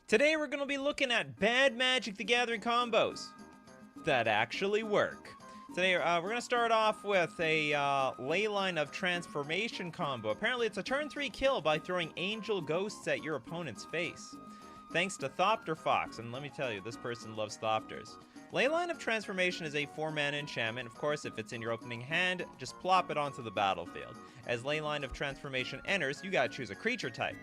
Today we're going to be looking at bad Magic the Gathering combos that actually work. Today we're going to start off with a Leyline of Transformation combo. Apparently it's a turn 3 kill by throwing Angel Ghosts at your opponent's face. Thanks to Thopter Fox, and let me tell you, this person loves Thopters. Leyline of Transformation is a 4-mana enchantment. Of course, if it's in your opening hand, just plop it onto the battlefield. As Leyline of Transformation enters, you gotta choose a creature type.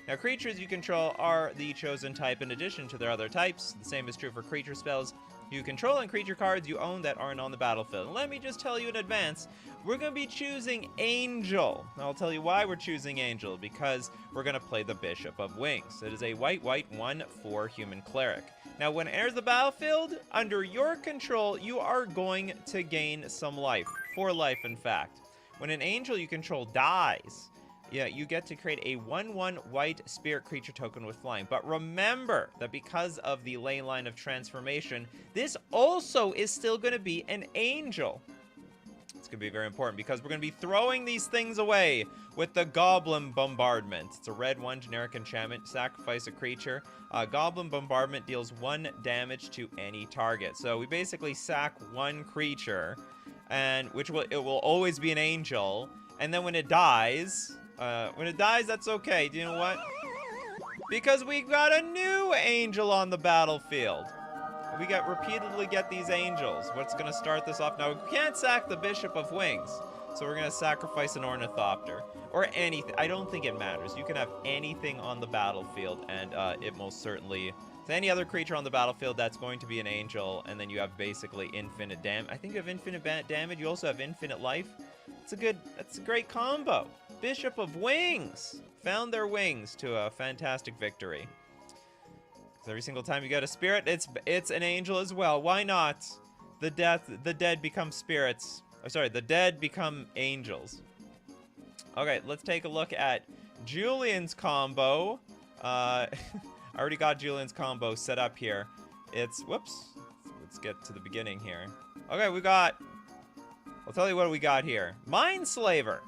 Now, creatures you control are the chosen type in addition to their other types. The same is true for creature spells you control and creature cards you own that aren't on the battlefield. And let me just tell you in advance, we're going to be choosing Angel. I'll tell you why we're choosing Angel, because we're going to play the Bishop of Wings. It is a white 1/4 human cleric. Now, when it enters the battlefield, under your control, you are going to gain some life. 4 life, in fact. When an Angel you control dies, you get to create a 1/1 white spirit creature token with flying. But remember that because of the Leyline of Transformation, this also is still going to be an Angel. It's going to be very important because we're going to be throwing these things away with the Goblin Bombardment. It's a red 1 generic enchantment. Sacrifice a creature. Goblin Bombardment deals 1 damage to any target. So we basically sack 1 creature, and it will always be an Angel. And then when it dies... that's okay. Do you know what? Because we got a new Angel on the battlefield. We repeatedly get these Angels. What's going to start this off? Now, we can't sack the Bishop of Wings, so we're going to sacrifice an Ornithopter. Or anything. I don't think it matters. You can have anything on the battlefield, and it most certainly... So any other creature on the battlefield, that's going to be an Angel, and then you have basically infinite damage. I think you have infinite damage. You also have infinite life. That's a great combo. Bishop of Wings found their wings to a fantastic victory. Every single time you get a spirit, it's an Angel as well. Why not? The dead become spirits. Oh, sorry, the dead become angels. Okay, let's take a look at Julian's combo. I already got Julian's combo set up here. Whoops. Let's get to the beginning here. Okay, I'll tell you what we got here. Mindslaver.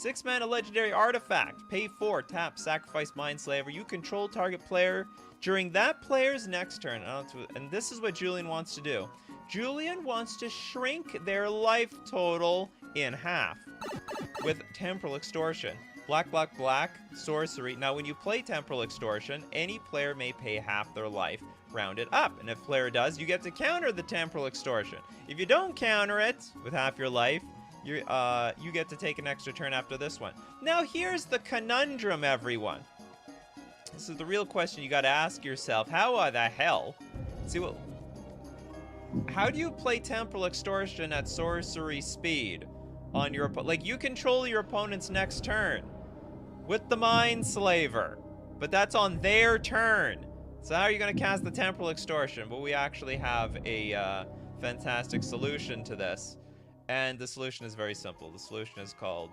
6-mana legendary artifact. Pay 4, tap, sacrifice Mindslaver. You control target player during that player's next turn. And this is what Julian wants to do. Julian wants to shrink their life total in half with Temporal Extortion. Black, sorcery. Now, when you play Temporal Extortion, any player may pay half their life, rounded up. And if player does, you get to counter the Temporal Extortion. If you don't counter it with half your life, you get to take an extra turn after this one. Now, here's the conundrum, everyone. This is the real question you got to ask yourself. How the hell? How do you play Temporal Extortion at sorcery speed on your opponent? Like, you control your opponent's next turn with the Mindslaver, but that's on their turn. So how are you going to cast the Temporal Extortion? Well, we actually have a fantastic solution to this. And the solution is very simple. The solution is called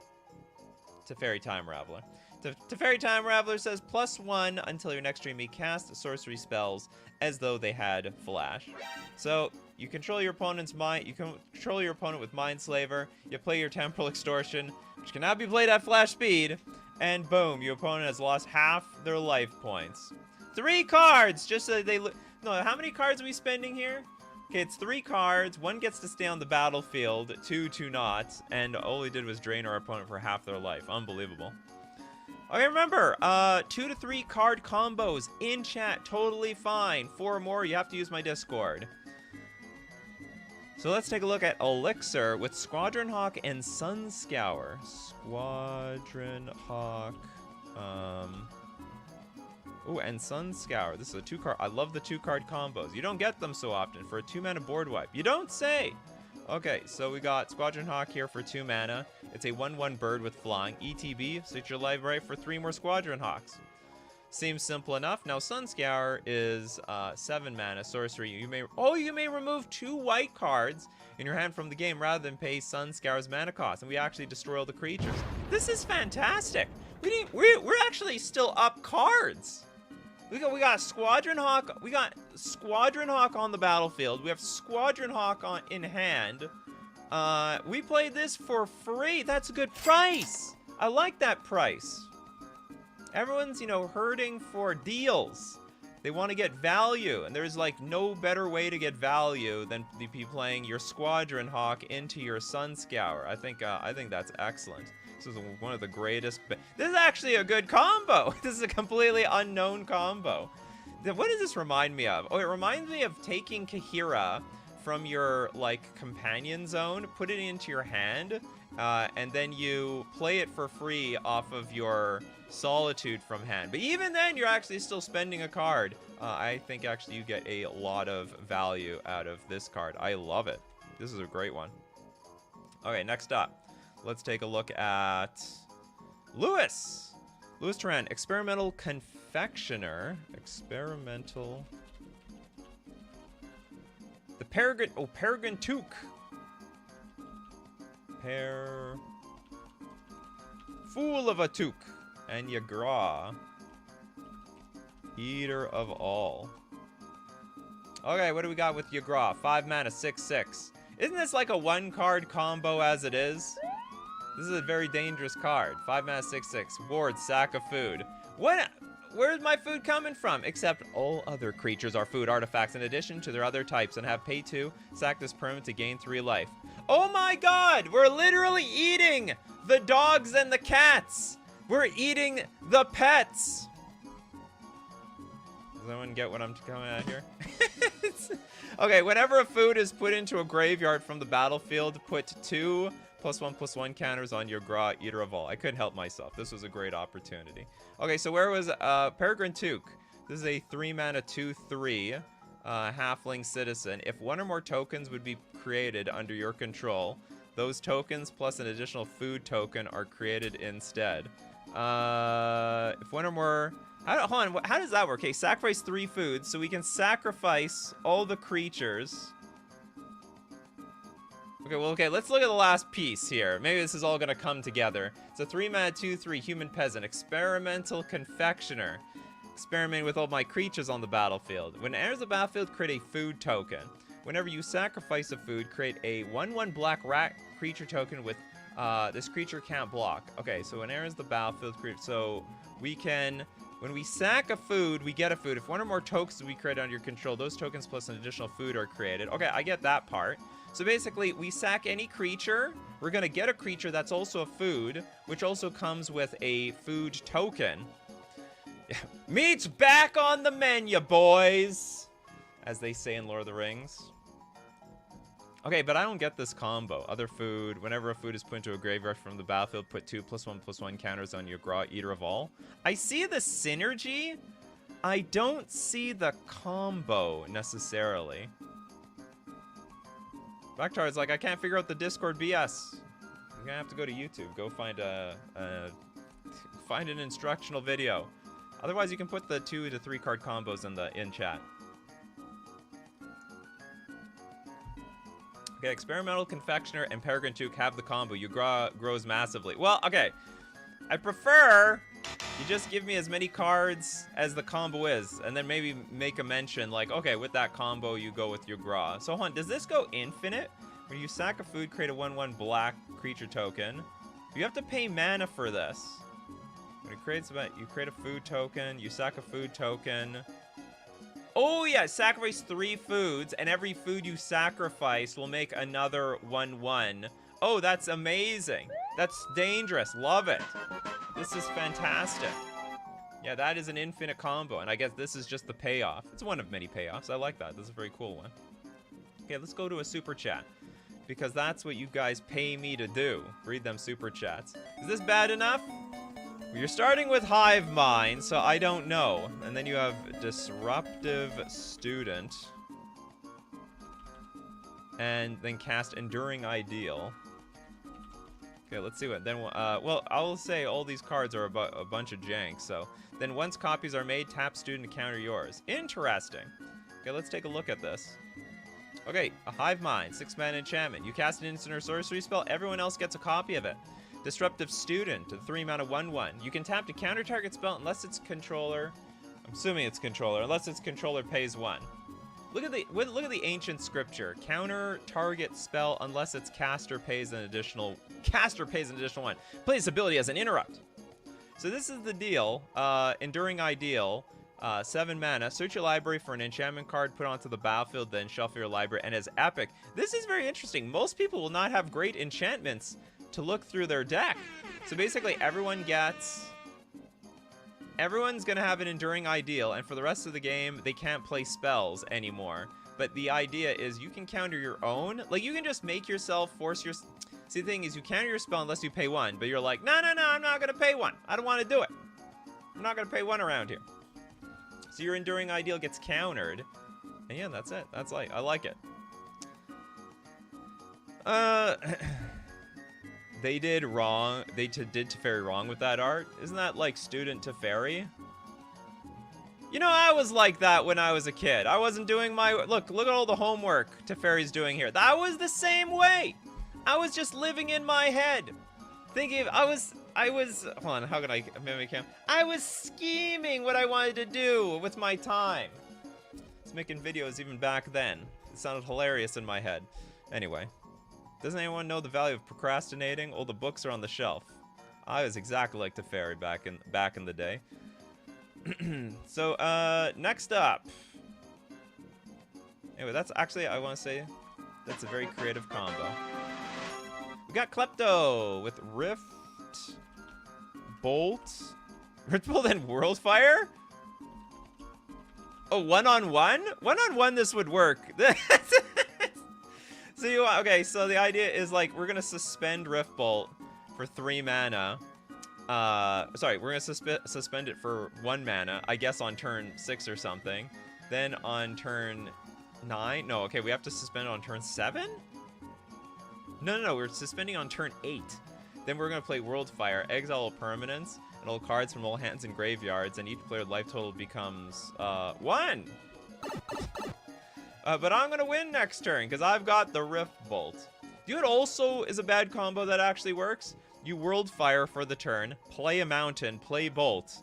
Teferi Time Raveler. Teferi Time Raveler says +1 until your next turn may cast sorcery spells as though they had flash. So you control your opponent's mind. You can control your opponent with Mindslaver. You play your Temporal Extortion, which cannot be played at flash speed, and boom, your opponent has lost half their life points. 3 cards, just so they look. No, how many cards are we spending here? Okay, it's 3 cards. 1 gets to stay on the battlefield, 2 not, and all we did was drain our opponent for half their life. Unbelievable. Okay, remember, 2 to 3 card combos in chat, totally fine. 4 or more, you have to use my Discord. So let's take a look at Elixir with Squadron Hawk and Sunscour. Squadron Hawk, ooh, and Sunscour. This is a 2-card. I love the 2-card combos. You don't get them so often for a 2-mana board wipe. You don't say! Okay, so we got Squadron Hawk here for 2 mana. It's a 1/1 bird with flying. ETB, set your library for 3 more Squadron Hawks. Seems simple enough. Now, Sunscour is 7 mana sorcery. You may remove 2 white cards in your hand from the game rather than pay Sunscour's mana cost. And we actually destroy all the creatures. This is fantastic. We're actually still up cards. We got Squadron Hawk. We got Squadron Hawk on the battlefield. We have Squadron Hawk in hand. We played this for free. That's a good price. I like that price. Everyone's, hurting for deals. They want to get value, and there's like no better way to get value than to be playing your Squadron Hawk into your Sun Scour. I think that's excellent. This is one of the greatest. This is actually a good combo. This is a completely unknown combo. What does this remind me of? Oh, it reminds me of taking Kahira from your like companion zone, put it into your hand, and then you play it for free off of your Solitude from hand. But even then, you're actually still spending a card. I think actually you get a lot of value out of this card. I love it. This is a great one. Okay, next up, let's take a look at Lewis. Lewis Turan, Experimental Confectioner. Experimental. The Peregrine. Oh, Peregrine Took. Fool of a Took. And Yagra. Eater of all. Okay, what do we got with Yagra? 5 mana, 6/6. Isn't this like a 1-card combo as it is? This is a very dangerous card. 5 mana, 6/6. Ward, sack of food. What? Where's my food coming from? Except all other creatures are food artifacts in addition to their other types and have pay 2. Sack this permanent to gain 3 life. Oh my god! We're literally eating the dogs and the cats! We're eating the pets! Does anyone get what I'm coming at here? Okay, whenever a food is put into a graveyard from the battlefield, put 2 +1/+1 counters on your Gra, Eater of All. I couldn't help myself. This was a great opportunity. Okay, so where was Peregrine Took? This is a 3 mana 2/3 halfling citizen. If 1 or more tokens would be created under your control, those tokens plus an additional food token are created instead. If 1 or more... Hold on, how does that work? Okay, sacrifice 3 foods, so we can sacrifice all the creatures. Okay, well, okay, let's look at the last piece here. Maybe this is all gonna come together. It's a 3 mana 2/3 human peasant, Experimental Confectioner. Experimenting with all my creatures on the battlefield. When it enters the battlefield, create a food token. Whenever you sacrifice a food, create a 1/1 black rat creature token with this creature can't block. Okay, so when it enters the battlefield, so we can, when we sack a food, we get a food. If 1 or more tokens we create under your control, those tokens plus an additional food are created. Okay, I get that part. So basically, we sack any creature, we're gonna get a creature that's also a food, which also comes with a food token. Meat's back on the menu, boys! As they say in Lord of the Rings. Okay, but I don't get this combo. Other food. Whenever a food is put into a graveyard from the battlefield, put 2 +1/+1 counters on your Gra, Eater of All. I see the synergy. I don't see the combo, necessarily. Backtard's like, I can't figure out the Discord BS. You're gonna have to go to YouTube. Go find find an instructional video. Otherwise, you can put the 2 to 3 card combos in chat. Okay, Experimental Confectioner and Peregrine Took have the combo. You grows massively. Well, okay. I prefer you just give me as many cards as the combo is, and then maybe make a mention like, okay, with that combo, you go with your Gra. So, hold on, does this go infinite? When you sack a food, create a 1/1 black creature token. You have to pay mana for this. When it creates, you create a food token, you sack a food token. Oh yeah, sacrifice 3 foods, and every food you sacrifice will make another 1/1. Oh, that's amazing. That's dangerous. Love it. This is fantastic. Yeah, that is an infinite combo, and I guess this is just the payoff. It's one of many payoffs. I like that. This is a very cool one. Okay, let's go to a super chat, because that's what you guys pay me to do. Read them super chats. Is this bad enough? You're starting with Hive Mind, so I don't know. And then you have Disruptive Student. And then cast Enduring Ideal. Okay, let's see what. Then, well, I'll say all these cards are a bunch of jank, so. Then once copies are made, tap Student to counter yours. Interesting. Okay, let's take a look at this. Okay, a Hive Mind, 6 mana enchantment. You cast an instant or sorcery spell, everyone else gets a copy of it. Disruptive Student, a 3 mana 1/1. You can tap to counter target spell unless its controller. I'm assuming it's controller, unless its controller pays 1. Look at the ancient scripture. Counter target spell unless its caster pays an additional 1. Play this ability as an interrupt. So this is the deal. Enduring Ideal. 7 mana. Search your library for an enchantment card, put onto the battlefield, then shuffle your library, and as epic. This is very interesting. Most people will not have great enchantments to look through their deck. So basically, everyone's gonna have an enduring ideal, and for the rest of the game, they can't play spells anymore. But the idea is you can counter your own. Like, you can just make yourself force your... See, the thing is, you counter your spell unless you pay 1, but you're like, no, I'm not gonna pay 1. I don't want to do it. I'm not gonna pay 1 around here. So your enduring ideal gets countered. And yeah, that's it. That's like, I like it. They did wrong. They did Teferi wrong with that art. Isn't that like student Teferi? You know, I was like that when I was a kid. I wasn't doing my... Look at all the homework Teferi's doing here. That was the same way. I was just living in my head. Thinking, I was... Hold on, how can I mimic him? I was scheming what I wanted to do with my time. I was making videos even back then. It sounded hilarious in my head. Anyway. Doesn't anyone know the value of procrastinating? All the books are on the shelf. I was exactly like Teferi back in the day. So, next up. Anyway, that's actually, I want to say, that's a very creative combo. We got Klepto with Rift, Bolt, and Worldfire? Oh, one-on-one? One-on-one this would work. So okay, so the idea is like, we're gonna suspend Rift Bolt for 3 mana. Sorry, we're gonna suspend it for 1 mana, I guess on turn 6 or something. Then on turn 9, no, okay, we have to suspend it on turn 7? No, we're suspending on turn 8. Then we're gonna play Worldfire, exile all permanents, and all cards from all hands and graveyards, and each player's life total becomes, 1! But I'm gonna win next turn, because I've got the Rift Bolt. You know what also is a bad combo that actually works? You Worldfire for the turn, play a mountain, play Bolt,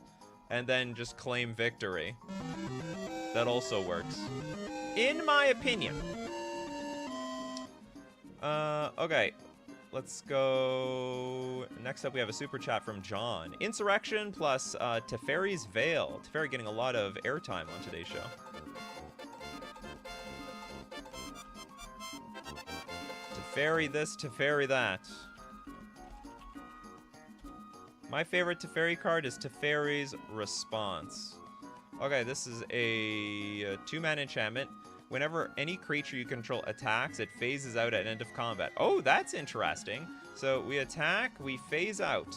and then just claim victory. That also works. In my opinion. Okay. Let's go... Next up, we have a super chat from John. Insurrection plus Teferi's Veil. Teferi getting a lot of airtime on today's show. Teferi this, Teferi that. My favorite Teferi card is Teferi's Response. Okay, this is a 2-mana enchantment. Whenever any creature you control attacks, it phases out at end of combat. Oh, that's interesting. So we attack, we phase out,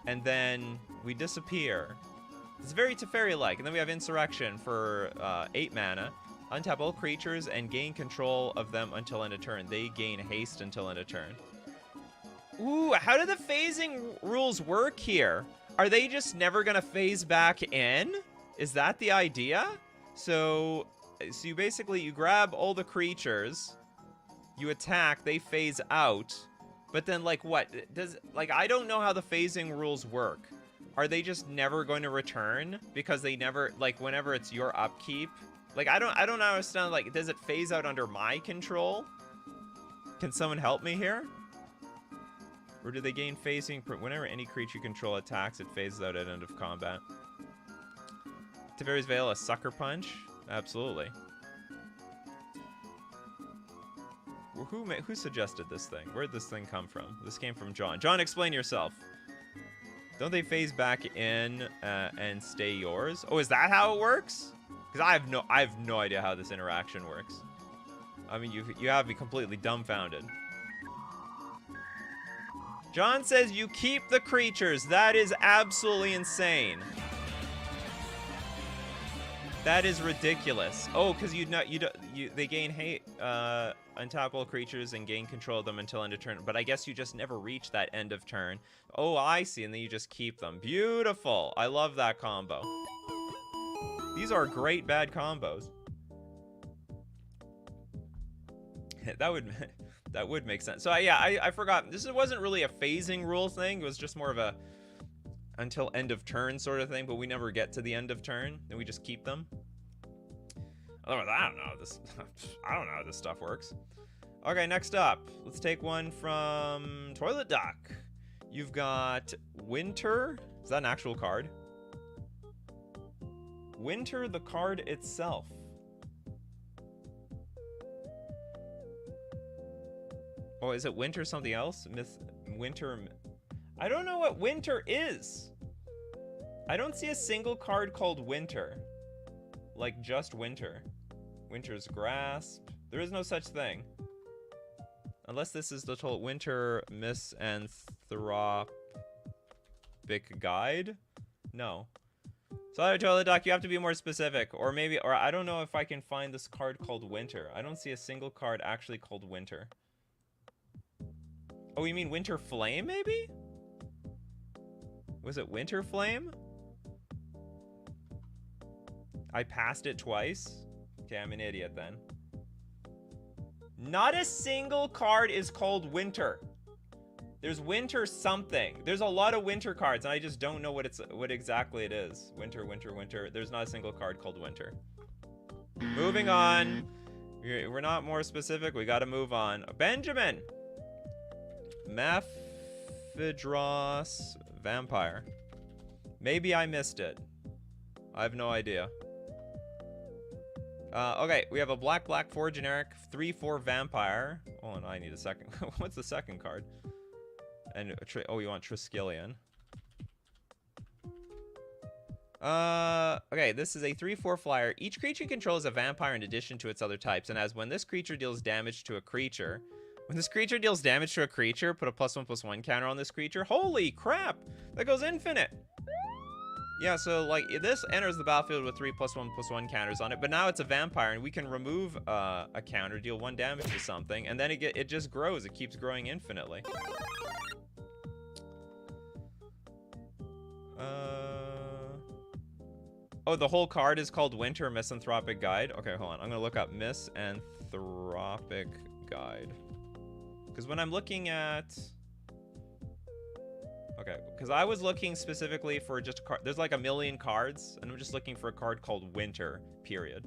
and then we disappear. It's very Teferi-like. And then we have Insurrection for 8 mana. Untap all creatures and gain control of them until end of turn. They gain haste until end of turn. Ooh, how do the phasing rules work here? Are they just never gonna phase back in? Is that the idea? So you basically, you grab all the creatures, you attack, they phase out, but then like what? I don't know how the phasing rules work. Are they just never going to return? Because they never, like whenever it's your upkeep? Like I don't understand, like does it phase out under my control? Can someone help me here? Or do they gain phasing whenever any creature you control attacks, it phases out at end of combat? Teferi's Veil, a sucker punch? Absolutely. Who suggested this thing? Where'd this thing come from? This came from John. John, explain yourself. Don't they phase back in and stay yours? Oh, is that how it works? Because I have no idea how this interaction works. I mean, you have me completely dumbfounded. John says you keep the creatures. That is absolutely insane. That is ridiculous. Oh, because they gain hate, untap all creatures and gain control of them until end of turn. But I guess you just never reach that end of turn. Oh, I see, and then you just keep them. Beautiful. I love that combo. These are great bad combos. that would make sense. So yeah, I forgot. This wasn't really a phasing rule thing. It was just more of a until end of turn sort of thing, but we never get to the end of turn, and we just keep them. Otherwise, I don't know how this stuff works. Okay, next up, let's take one from Toilet Duck. You've got Winter. Is that an actual card? Winter, the card itself. Oh, is it winter something else? Winter. I don't know what winter is. I don't see a single card called winter. Like just winter. Winter's grasp. There is no such thing. Unless this is the total winter misanthropic guide? No. Sorry, Toilet Doc, you have to be more specific. Or maybe, or I don't know if I can find this card called winter. I don't see a single card actually called winter. Oh, you mean Winter Flame, maybe? Was it Winter Flame? I passed it twice? Okay, I'm an idiot then. Not a single card is called Winter. There's Winter something. There's a lot of Winter cards, and I just don't know what exactly it is. Winter, Winter, Winter. There's not a single card called Winter. Moving on. We're not more specific. We gotta move on. Benjamin! Mephidros Vampire. Maybe I missed it. I have no idea. Okay, we have a black 4 generic 3/4 vampire. Oh, no, I need a second. What's the second card? And oh, you want Triskelion. Okay, this is a 3/4 flyer. Each creature you control is a vampire in addition to its other types, and as when this creature deals damage to a creature, put a +1/+1 counter on this creature. Holy crap! That goes infinite! Yeah, so like this enters the battlefield with 3 +1/+1 counters on it, but now it's a vampire and we can remove a counter, deal 1 damage to something, and then it just grows. It keeps growing infinitely. Oh, the whole card is called Winter Misanthropic Guide. Okay, hold on. I'm gonna look up Misanthropic Guide. Because when I'm looking at... Okay, because I was looking specifically for just a card. There's like a million cards, and I'm just looking for a card called Winter, period.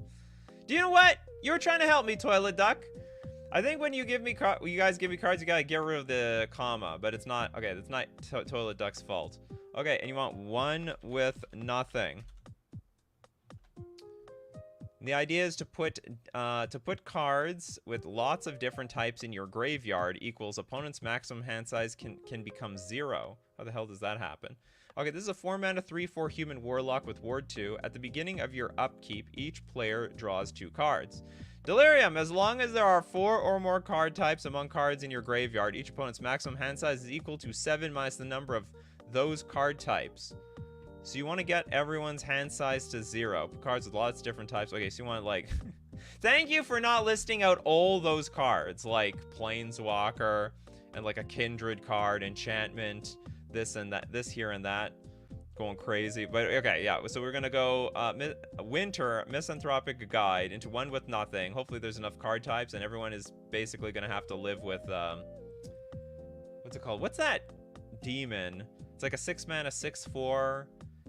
Do you know what? You were trying to help me, Toilet Duck. I think when you give me you guys give me cards, you gotta get rid of the comma, but it's not... Okay, that's not Toilet Duck's fault. Okay, and you want 1 with nothing. The idea is to put cards with lots of different types in your graveyard equals opponent's maximum hand size can become 0. How the hell does that happen? Okay, this is a 4-mana 3/4 human warlock with ward 2. At the beginning of your upkeep, each player draws 2 cards. Delirium, as long as there are 4 or more card types among cards in your graveyard, each opponent's maximum hand size is equal to 7 minus the number of those card types. So you want to get everyone's hand size to 0. Cards with lots of different types. Okay, so you want like... Thank you for not listing out all those cards, like Planeswalker, and like a Kindred card, Enchantment, this and that, this here and that. Going crazy. But okay, yeah, so we're gonna go Winter Misanthropic Guide into 1 with nothing. Hopefully there's enough card types, and everyone is basically gonna have to live with... what's it called? What's that demon? It's like a 6-mana 6/4...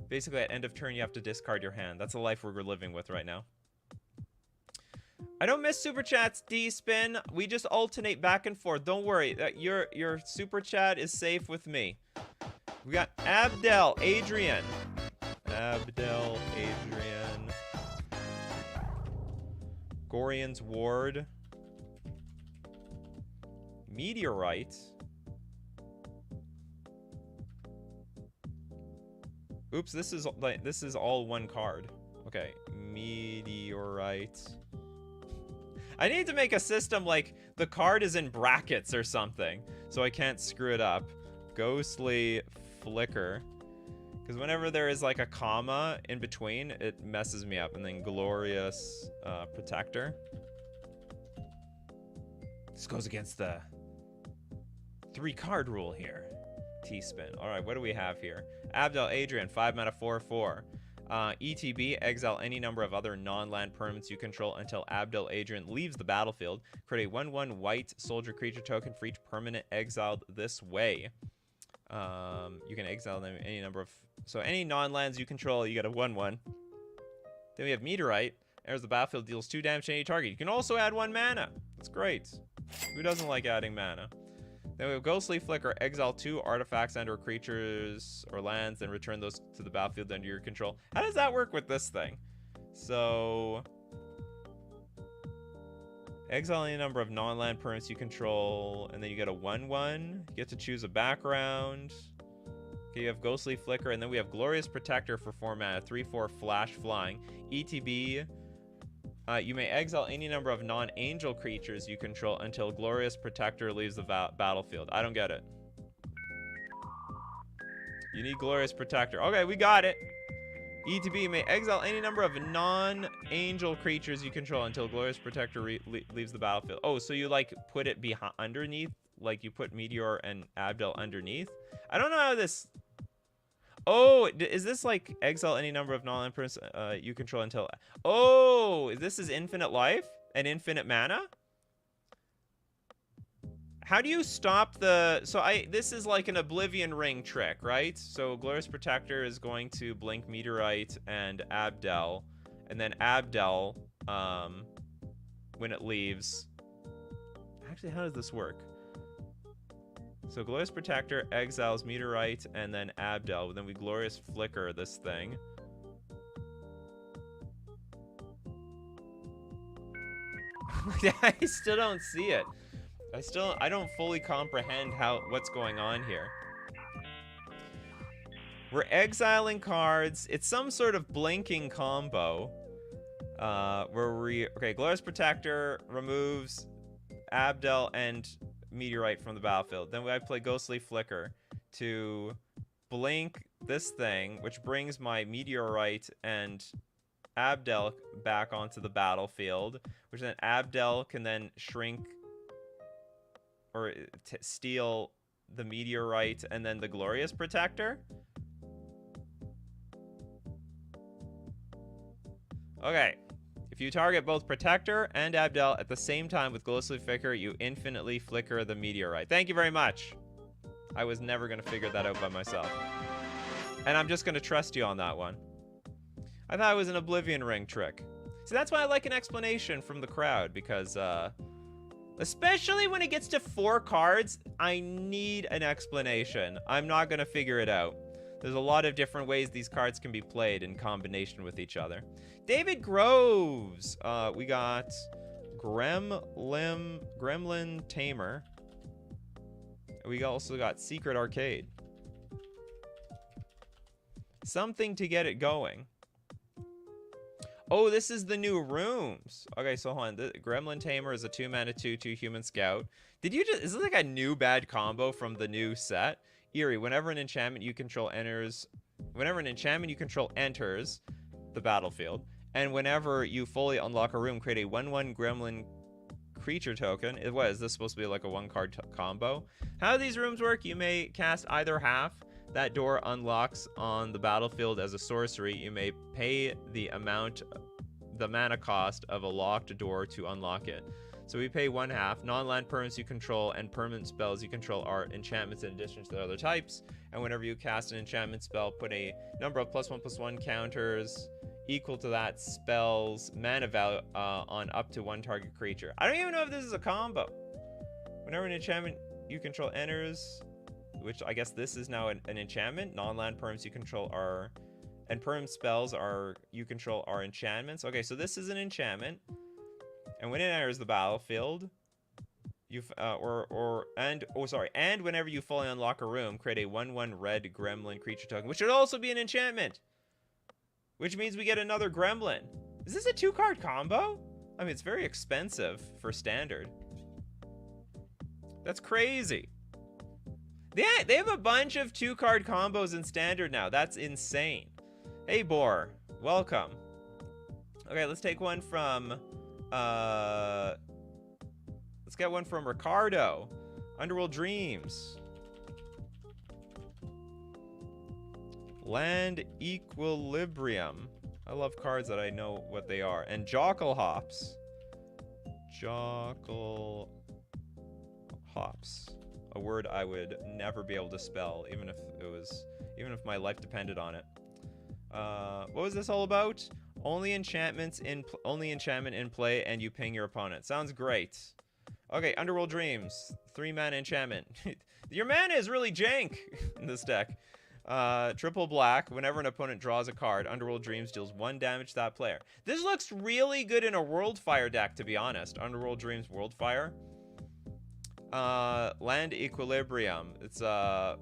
Basically, at end of turn, you have to discard your hand. That's the life we're living with right now. I don't miss Super Chats, D-Spin. We just alternate back and forth. Don't worry. Your Super Chat is safe with me. We got Abdel Adrian. Abdel Adrian. Gorian's Ward. Meteorite. Oops, this is all 1 card. Okay, Meteorite. I need to make a system like the card is in brackets or something, so I can't screw it up. Ghostly Flicker. Because whenever there is like a comma in between, it messes me up. And then Glorious Protector. This goes against the 3-card rule here. T-Spin. Alright, what do we have here? Abdel Adrian, 5-mana 4/4. ETB, exile any number of other non-land permanents you control until Abdel Adrian leaves the battlefield. Create a 1/1 white soldier creature token for each permanent exiled this way. You can exile them any number of... So any non-lands you control, you get a 1/1. Then we have Meteorite. Enters the battlefield, deals 2 damage to any target. You can also add 1 mana. That's great. Who doesn't like adding mana? Then we have Ghostly Flicker. Exile 2 artifacts and or creatures or lands, then return those to the battlefield under your control. How does that work with this thing? So exile any number of non-land permanents you control, and then you get a 1/1. You get to choose a background. Okay, you have Ghostly Flicker, and then we have Glorious Protector for 4 mana, 3/4 flash flying. ETB. You may exile any number of non-angel creatures you control until Glorious Protector leaves the battlefield. I don't get it. You need Glorious Protector. Okay, we got it. ETB, you may exile any number of non-angel creatures you control until Glorious Protector leaves the battlefield. Oh, so you like put it behind underneath, like you put Meteor and Abdel underneath. I don't know how this. Oh, is this like exile any number of non-land permanents you control until? Oh, this is infinite life and infinite mana. How do you stop the... So this is like an Oblivion Ring trick, right? So Glorious Protector is going to blink Meteorite and Abdel. And then Abdel, when it leaves... Actually, how does this work? So Glorious Protector exiles Meteorite and then Abdel. Then we Glorious Flicker this thing. I still don't see it. I don't fully comprehend what's going on here. We're exiling cards. It's some sort of blinking combo. Okay, Glorious Protector removes Abdel and Meteorite from the battlefield. Then I play Ghostly Flicker to blink this thing, which brings my Meteorite and Abdel back onto the battlefield, which then Abdel can then shrink or steal the Meteorite and then the Glorious Protector. Okay. If you target both Protector and Abdel at the same time with Ghostly Flicker, you infinitely flicker the Meteorite. Thank you very much. I was never going to figure that out by myself. And I'm just going to trust you on that one. I thought it was an Oblivion Ring trick. So that's why I like an explanation from the crowd, because especially when it gets to 4 cards, I need an explanation. I'm not going to figure it out. There's a lot of different ways these cards can be played in combination with each other. David Groves. We got Gremlin Tamer. We also got Secret Arcade. Something to get it going. Oh, this is the new rooms. Okay, so hold on. The Gremlin Tamer is a 2-mana 2/2 human scout. Did you just... Is this like a new bad combo from the new set? Eerie. Whenever an enchantment you control enters... Whenever an enchantment you control enters the battlefield, and whenever you fully unlock a room, create a 1/1 Gremlin creature token. What, is this supposed to be like a 1-card combo? How do these rooms work? You may cast either half. That door unlocks on the battlefield as a sorcery. You may pay the mana cost of a locked door to unlock it. So we pay 1/2. Non-land permanents you control and permanent spells you control are enchantments in addition to the other types. And whenever you cast an enchantment spell, put a number of +1/+1 counters equal to that spell's mana value on up to 1 target creature. I don't even know if this is a combo. Whenever an enchantment you control enters... Which I guess this is now an enchantment. Non-land perms you control are... And perm spells you control are enchantments. Okay, so this is an enchantment. And when it enters the battlefield... And whenever you fully unlock a room, create a 1/1 red gremlin creature token. Which should also be an enchantment. Which means we get another gremlin. Is this a 2-card combo? I mean, it's very expensive for standard. That's crazy. Yeah, they have a bunch of 2-card combos in standard now. That's insane. Hey, Boar. Welcome. Okay, let's take one from... let's get one from Ricardo. Underworld Dreams. Land Equilibrium. I love cards that I know what they are. And Jockle Hops. Jockle Hops. A word I would never be able to spell, even if my life depended on it. What was this all about? Only enchantment in play, and you ping your opponent. Sounds great. Okay, Underworld Dreams, 3-mana enchantment. Your mana is really jank in this deck. Triple black. Whenever an opponent draws a card, Underworld Dreams deals 1 damage to that player. This looks really good in a Worldfire deck, to be honest. Underworld Dreams, Worldfire. Land Equilibrium. It's, oh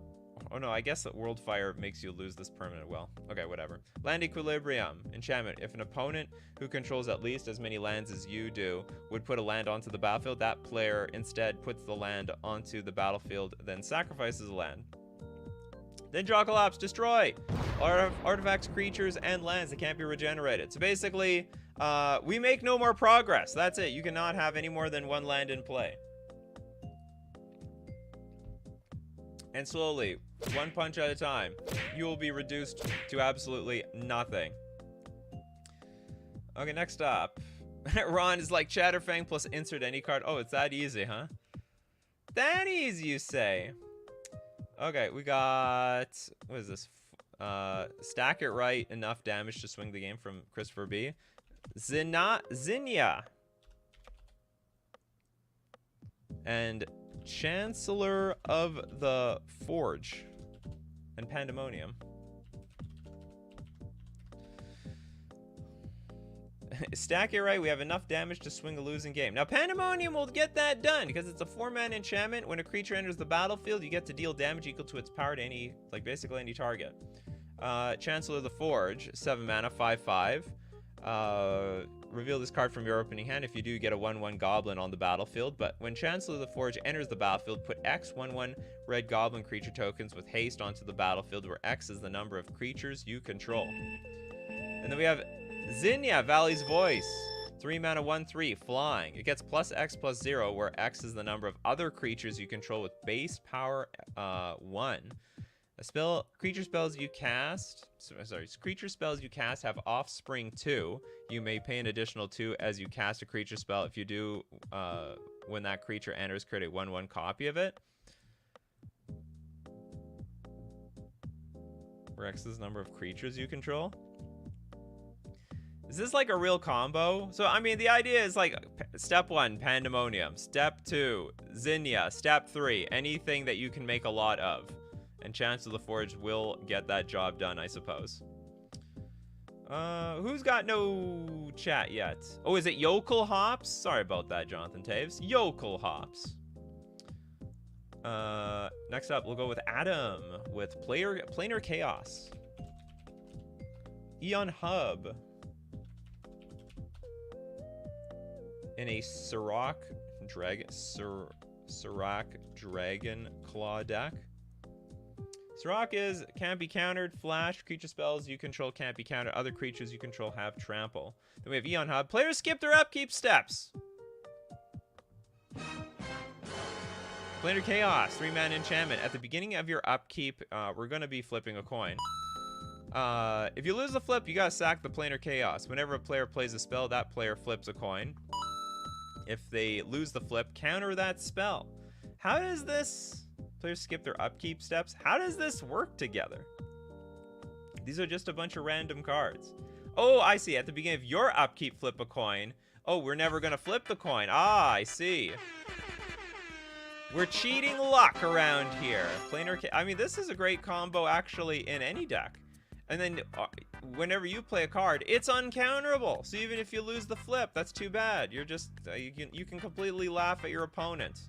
no, I guess that Worldfire makes you lose this permanent. Well, okay, whatever. Land Equilibrium. Enchantment. If an opponent who controls at least as many lands as you do would put a land onto the battlefield, that player instead puts the land onto the battlefield, then sacrifices a land. Then draw, collapse, destroy artifacts, creatures, and lands that can't be regenerated. So basically, we make no more progress. That's it. You cannot have any more than 1 land in play. And slowly, 1 punch at a time, you will be reduced to absolutely nothing. Okay, next up. Ron is like Chatterfang plus insert any card. Oh, it's that easy, huh? That easy, you say? Okay, we got, what is this? Stack it right, enough damage to swing the game from Christopher B. Zinnia. And Chancellor of the Forge. And Pandemonium. Stack it right, we have enough damage to swing a losing game. Now, Pandemonium will get that done, because it's a 4-mana enchantment. When a creature enters the battlefield, you get to deal damage equal to its power to any, like, basically any target. Chancellor of the Forge, 7 mana, 5/5. Reveal this card from your opening hand. If you do, get a 1/1 goblin on the battlefield. But when Chancellor of the Forge enters the battlefield, put X 1/1 red goblin creature tokens with haste onto the battlefield, where X is the number of creatures you control. And then we have Zinnia, Valley's Voice. 3 mana, 1/3, flying. It gets plus X plus 0, where X is the number of other creatures you control with base power 1. Creature spells you cast have offspring 2. You may pay an additional 2 as you cast a creature spell. If you do, when that creature enters, create a 1/1 copy of it. Where X is the number of creatures you control. Is this like a real combo? So, I mean, the idea is like, step 1, Pandemonium. Step 2, Zinnia. Step 3, anything that you can make a lot of. And Chancellor of the Forge will get that job done, I suppose. Who's got no chat yet? Oh, is it Yokel Hops? Sorry about that, Jonathan Taves. Yokel Hops. Next up, we'll go with Adam with Planar Chaos. Eon Hub. In a Sirac Dragon Claw deck. Sirac can't be countered, flash, creature spells you control can't be countered, other creatures you control have trample. Then we have Eon Hub. Players skip their upkeep steps. Planar Chaos, 3-mana enchantment. At the beginning of your upkeep, we're going to be flipping a coin. If you lose the flip, you gotta sack the Planar Chaos. Whenever a player plays a spell, that player flips a coin. If they lose the flip, counter that spell. How does this... Players skip their upkeep steps? How does this work together? These are just a bunch of random cards. Oh, I see. At the beginning of your upkeep, flip a coin. Oh, we're never gonna flip the coin. Ah, I see. We're cheating luck around here. I mean, this is a great combo, actually, in any deck. And then, whenever you play a card, it's uncounterable. So even if you lose the flip, that's too bad. You're just, you can completely laugh at your opponent.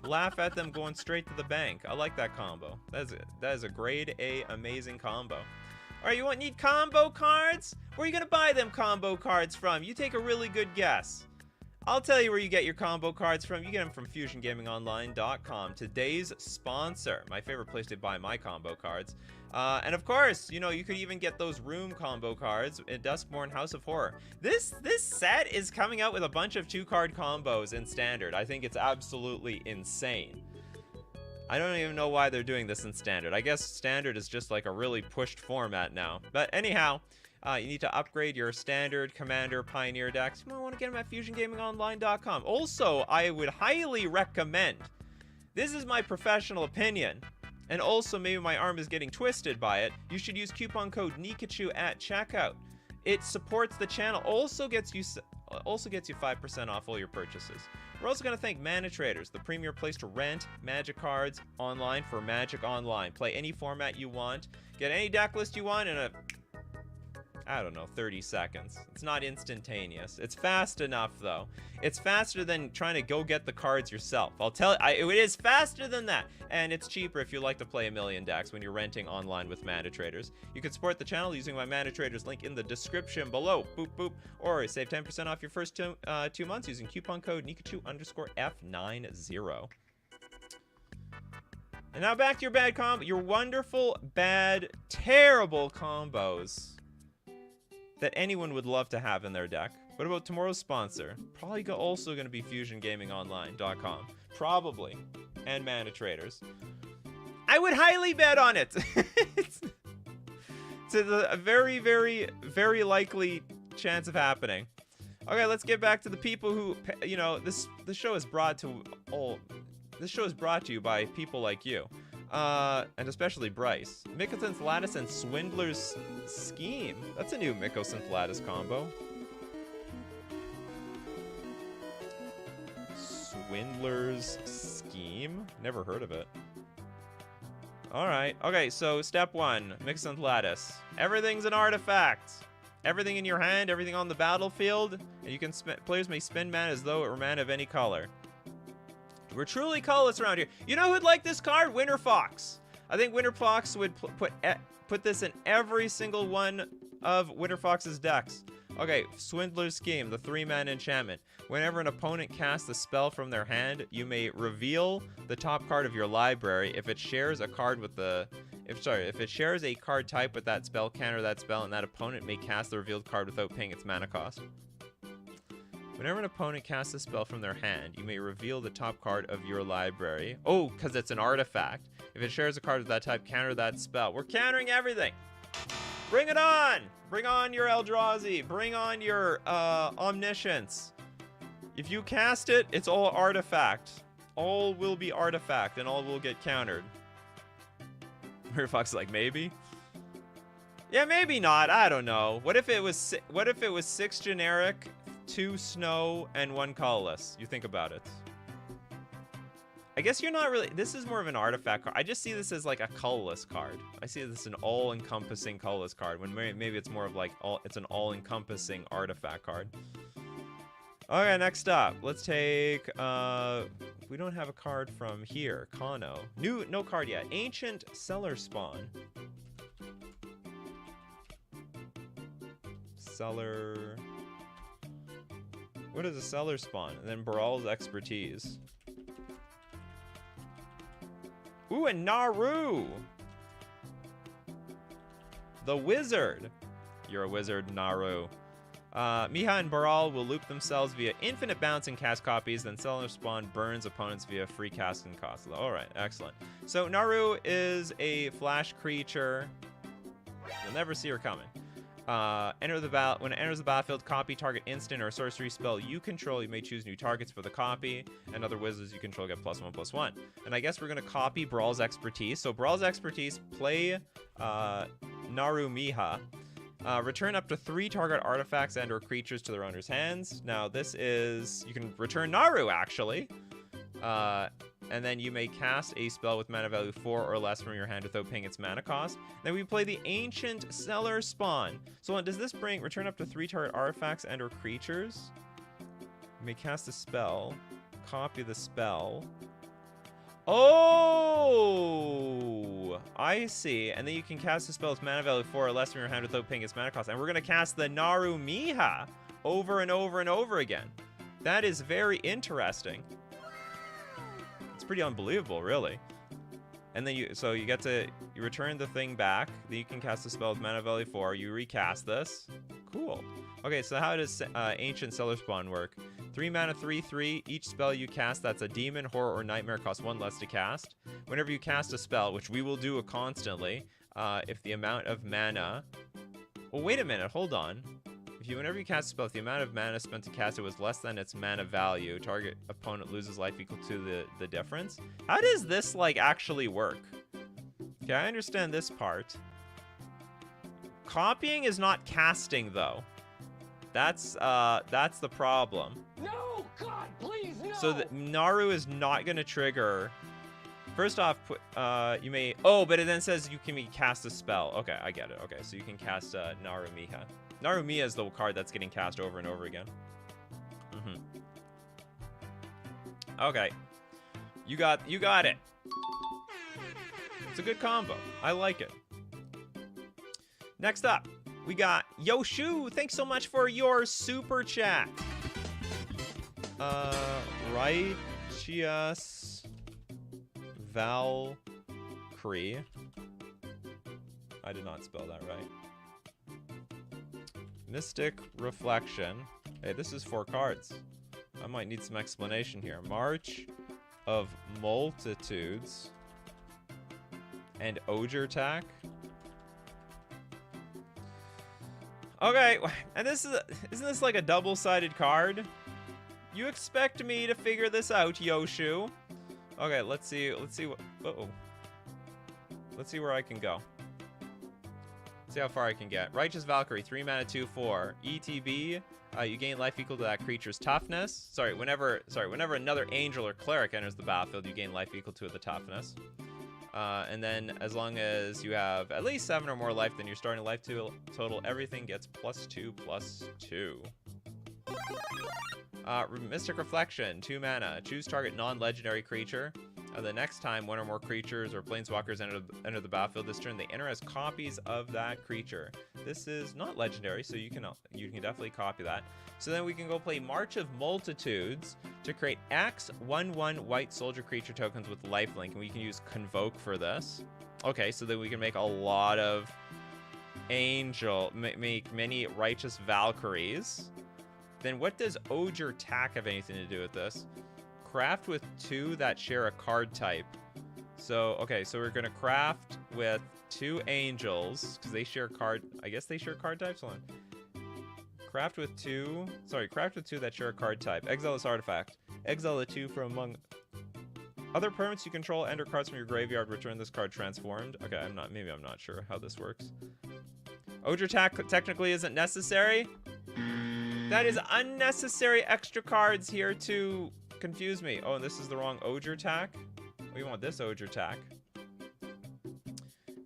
Laugh at them going straight to the bank. I like that combo. That is a grade A amazing combo. All right, you need combo cards? Where are you gonna buy them combo cards from? You take a really good guess. I'll tell you where you get your combo cards from. You get them from FusionGamingOnline.com, today's sponsor. My favorite place to buy my combo cards. And of course, you know, you could even get those room combo cards in Duskmourn House of Horror. This set is coming out with a bunch of 2-card combos in Standard. I think it's absolutely insane. I don't even know why they're doing this in Standard. I guess Standard is just like a really pushed format now. But anyhow, you need to upgrade your Standard, Commander, Pioneer decks. You might want to get them at FusionGamingOnline.com. Also, I would highly recommend, this is my professional opinion, and also maybe my arm is getting twisted by it, you should use coupon code Nikachu at checkout. It supports the channel, also gets you also gets you 5% off all your purchases. We're also going to thank Mana Traders, the premier place to rent Magic cards online for Magic Online. Play any format you want, get any deck list you want in a, I don't know, 30 seconds. It's not instantaneous. It's fast enough, though. It's faster than trying to go get the cards yourself. I'll tell you, it is faster than that. And it's cheaper if you like to play a million decks when you're renting online with Mana Traders. You can support the channel using my Mana Traders link in the description below. Boop, boop. Or save 10% off your first 2 months using coupon code Nikachu_F90. And now back to your wonderful, bad, terrible combos that anyone would love to have in their deck. What about tomorrow's sponsor? Probably also going to be FusionGamingOnline.com. Probably. And Mana Traders. I would highly bet on it. It's a very, very, very likely chance of happening. Okay, let's get back to the people who, you know, this show is brought to you by people like you. And especially Bryce. Micosynth Lattice and Swindler's Scheme. That's a new Micosynth Lattice combo. Swindler's Scheme? Never heard of it. Alright. Okay, so step 1. Micosynth Lattice. Everything's an artifact. Everything in your hand, everything on the battlefield, and you can players may spend mana as though it were mana of any color. We're truly colorless around here. You know who'd like this card? Winter Fox. I think Winter Fox would put this in every single one of Winter Fox's decks. Okay, Swindler's Scheme, the 3-mana enchantment. Whenever an opponent casts a spell from their hand, you may reveal the top card of your library. If it shares a card with the... If it shares a card type with that spell, counter that spell, and that opponent may cast the revealed card without paying its mana cost. Whenever an opponent casts a spell from their hand, you may reveal the top card of your library. Oh, because it's an artifact. If it shares a card of that type, counter that spell. We're countering everything. Bring it on. Bring on your Eldrazi. Bring on your Omniscience. If you cast it, it's all artifact. All will be artifact, and all will get countered. Winter Fox is like, maybe? Yeah, maybe not. I don't know. What if it was 6 generic, 2 snow, and 1 colorless? You think about it. I guess you're not really... This is more of an artifact card. I just see this as like a colorless card. I see this as an all-encompassing colorless card, when maybe it's more of like... It's an all-encompassing artifact card. Okay, next up. Let's take... we don't have a card from here. Kano. No card yet. Ancient Cellar Spawn. Cellar... What is a Cellar Spawn? And then Baral's Expertise. Ooh, and Naru! The Wizard. You're a wizard, Naru. Miha and Baral will loop themselves via infinite bounce and cast copies, then Cellar Spawn burns opponents via free cast and cost. Alright, excellent. So Naru is a flash creature. You'll never see her coming. When it enters the battlefield, copy target instant or sorcery spell you control. You may choose new targets for the copy, and other wizards you control get +1/+1. And I guess we're gonna copy Brawl's Expertise. So Brawl's Expertise, play Naru Miha. Return up to 3 target artifacts and or creatures to their owner's hands. Now this is... You can return Naru, actually. And then you may cast a spell with mana value 4 or less from your hand without paying its mana cost. Then we play the Ancient Cellar Spawn. So does this bring... Return up to 3 target artifacts and or creatures. You may cast a spell. Copy the spell. Oh, I see. And then you can cast a spell with mana value 4 or less from your hand without paying its mana cost. And we're going to cast the Naru Miha over and over and over again. That is very interesting. It's pretty unbelievable, really. And then you return the thing back. Then you can cast a spell with mana value 4. You recast this. Cool. Okay, so how does Ancient Cellar Spawn work? 3 mana, 3/3. Each spell you cast that's a demon, horror, or nightmare costs 1 less to cast. Whenever you cast a spell, which we will do constantly, if the amount of mana... Well, wait a minute. Hold on. Whenever you cast a spell, if the amount of mana spent to cast it was less than its mana value, target opponent loses life equal to the difference. How does this, like, actually work? Okay, I understand this part. Copying is not casting, though. That's the problem. No, God, please, no. So the Naru is not gonna trigger. First off, you may. Oh, but it then says you can cast a spell. Okay, I get it. Okay, so you can cast Narumiha. Narumiha is the card that's getting cast over and over again. Okay, you got it. It's a good combo. I like it. Next up, we got Yoshu. Thanks so much for your super chat. Righteous Valkyrie. I did not spell that right. Mystic Reflection. Hey, this is 4 cards. I might need some explanation here. March of Multitudes. And Ogre Attack. Okay, and isn't this like a double-sided card? You expect me to figure this out, Yoshu? Okay, let's see what. Let's see where I can go. See how far I can get. Righteous Valkyrie, 3 mana, 2/4. ETB. You gain life equal to that creature's toughness. Whenever another angel or cleric enters the battlefield, you gain life equal to the toughness. And then as long as you have at least 7 or more life than your starting life total, everything gets +2/+2. Mystic Reflection, 2 mana. Choose target non-legendary creature. The next time one or more creatures or planeswalkers enter the battlefield this turn, they enter as copies of that creature. This is not legendary, so you can definitely copy that. So then we can go play March of Multitudes to create X 1/1 white soldier creature tokens with lifelink, and we can use Convoke for this. Okay, so then we can make a lot of make many Righteous Valkyries. Then what does Ogre Attack have anything to do with this? Craft with 2 that share a card type. So, okay, so we're gonna craft with 2 angels, because they share I guess they share card types? Hold on. Craft with 2 that share a card type. Exile this artifact. Exile the 2 from among other permanents you control, enter cards from your graveyard, return this card transformed. Okay, maybe I'm not sure how this works. Ogre Attack technically isn't necessary. That is unnecessary extra cards here to confuse me. Oh, and this is the wrong Ogre Attack. We want this Ogre Attack.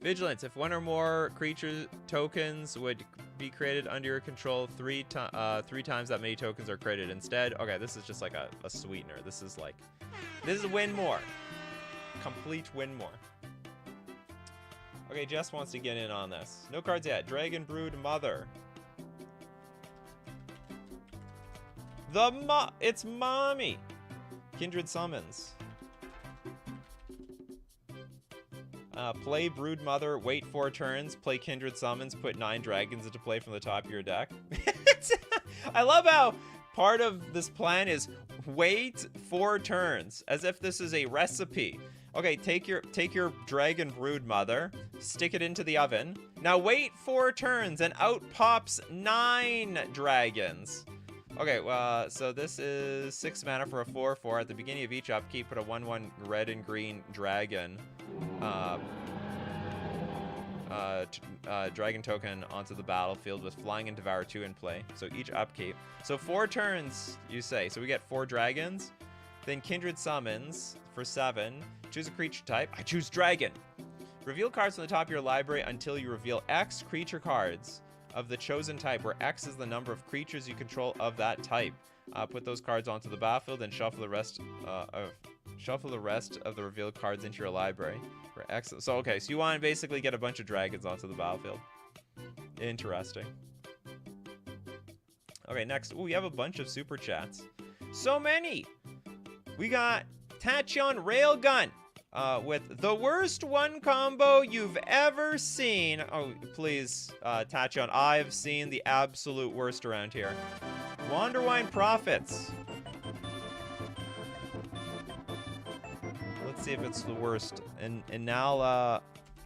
Vigilance. If 1 or more creature tokens would be created under your control, 3 times that many tokens are created instead. Okay, this is just like a sweetener. This is win more. Complete win more. Okay, Jess wants to get in on this. No cards yet. Dragon Brood Mother. It's mommy. Kindred Summons. Play Brood Mother, wait 4 turns, play Kindred Summons, put 9 dragons into play from the top of your deck. I love how part of this plan is wait 4 turns, as if this is a recipe. Okay, take your Dragon Brood Mother, stick it into the oven. Now wait 4 turns and out pops 9 dragons. Okay, so this is 6 mana for a 4/4. At the beginning of each upkeep, put a 1/1 red and green dragon dragon token onto the battlefield with Flying and Devour 2 in play. So each upkeep. So 4 turns, you say. So we get 4 dragons. Then Kindred Summons for 7. Choose a creature type. I choose Dragon. Reveal cards from the top of your library until you reveal X creature cards of the chosen type, where X is the number of creatures you control of that type. Put those cards onto the battlefield and shuffle the rest of the revealed cards into your library. For X. So okay, so you want to basically get a bunch of dragons onto the battlefield. Interesting. Okay, next. Ooh, we have a bunch of super chats. So many. We got Tachyon Railgun. With the worst 1 combo you've ever seen. Oh, please, Tachyon, I've seen the absolute worst around here. Wanderwine Prophets. Let's see if it's the worst. And now,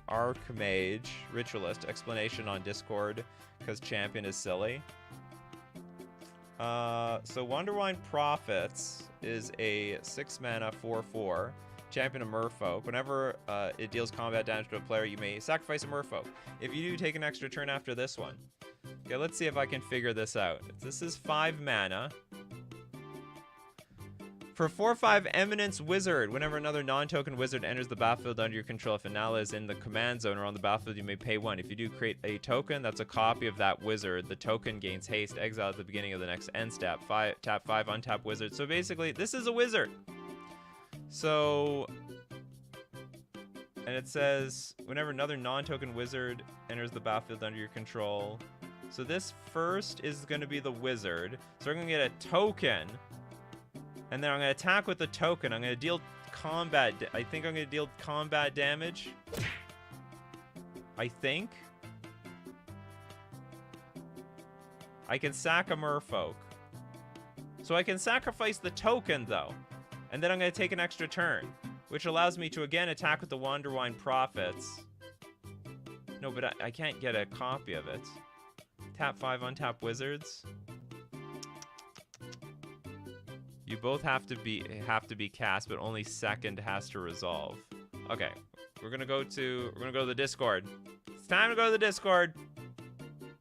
Archmage, Ritualist, explanation on Discord, because Champion is silly. So Wanderwine Prophets is a 6 mana 4/4. Champion of Merfolk. Whenever it deals combat damage to a player, you may sacrifice a Merfolk. If you do, take an extra turn after this one. Okay, let's see if I can figure this out. This is 5 mana. For 4/5 Eminence Wizard, whenever another non-token wizard enters the battlefield under your control, if an ally is in the command zone or on the battlefield, you may pay 1. If you do, create a token that's a copy of that wizard. The token gains haste, exile at the beginning of the next end step. Tap 5, untap wizard. So basically, this is a wizard. So, and it says, whenever another non-token wizard enters the battlefield under your control. So this first is going to be the wizard. So we're going to get a token. And then I'm going to attack with the token. I'm going to deal combat. I think I'm going to deal combat damage. I think. I can sack a merfolk. So I can sacrifice the token, though. And then I'm going to take an extra turn. Which allows me to, again, attack with the Wanderwine Prophets. No, but I can't get a copy of it. Tap 5, untap wizards. You both have to be cast, but only second has to resolve. Okay, we're gonna go to the Discord. It's time to go to the Discord.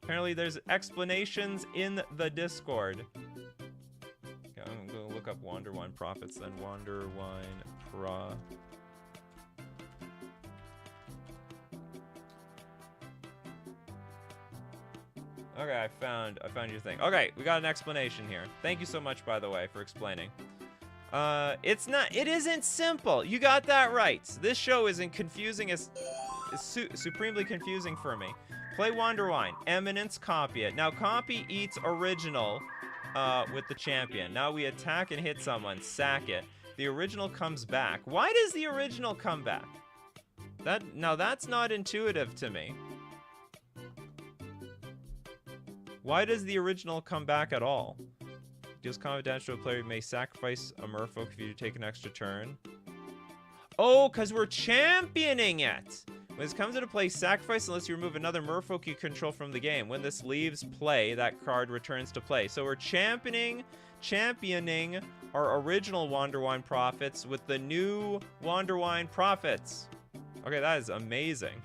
Apparently, there's explanations in the Discord. Okay, I'm gonna look up Wanderwine Prophets then. Wanderwine Pro. Okay, I found your thing. Okay, we got an explanation here. Thank you so much, by the way, for explaining. It isn't simple. You got that right. This show isn't confusing supremely confusing for me. Play Wanderwine. Eminence, copy it. Now, copy eats original with the champion. Now we attack and hit someone. Sack it. The original comes back. Why does the original come back? Now, that's not intuitive to me. Why does the original come back at all? Deals combat damage to a player. You may sacrifice a merfolk if you take an extra turn. Oh, because we're championing it. When this comes into play, sacrifice unless you remove another merfolk you control from the game. When this leaves play, that card returns to play. So we're championing our original Wanderwine Prophets with the new Wanderwine Prophets. Okay, that is amazing.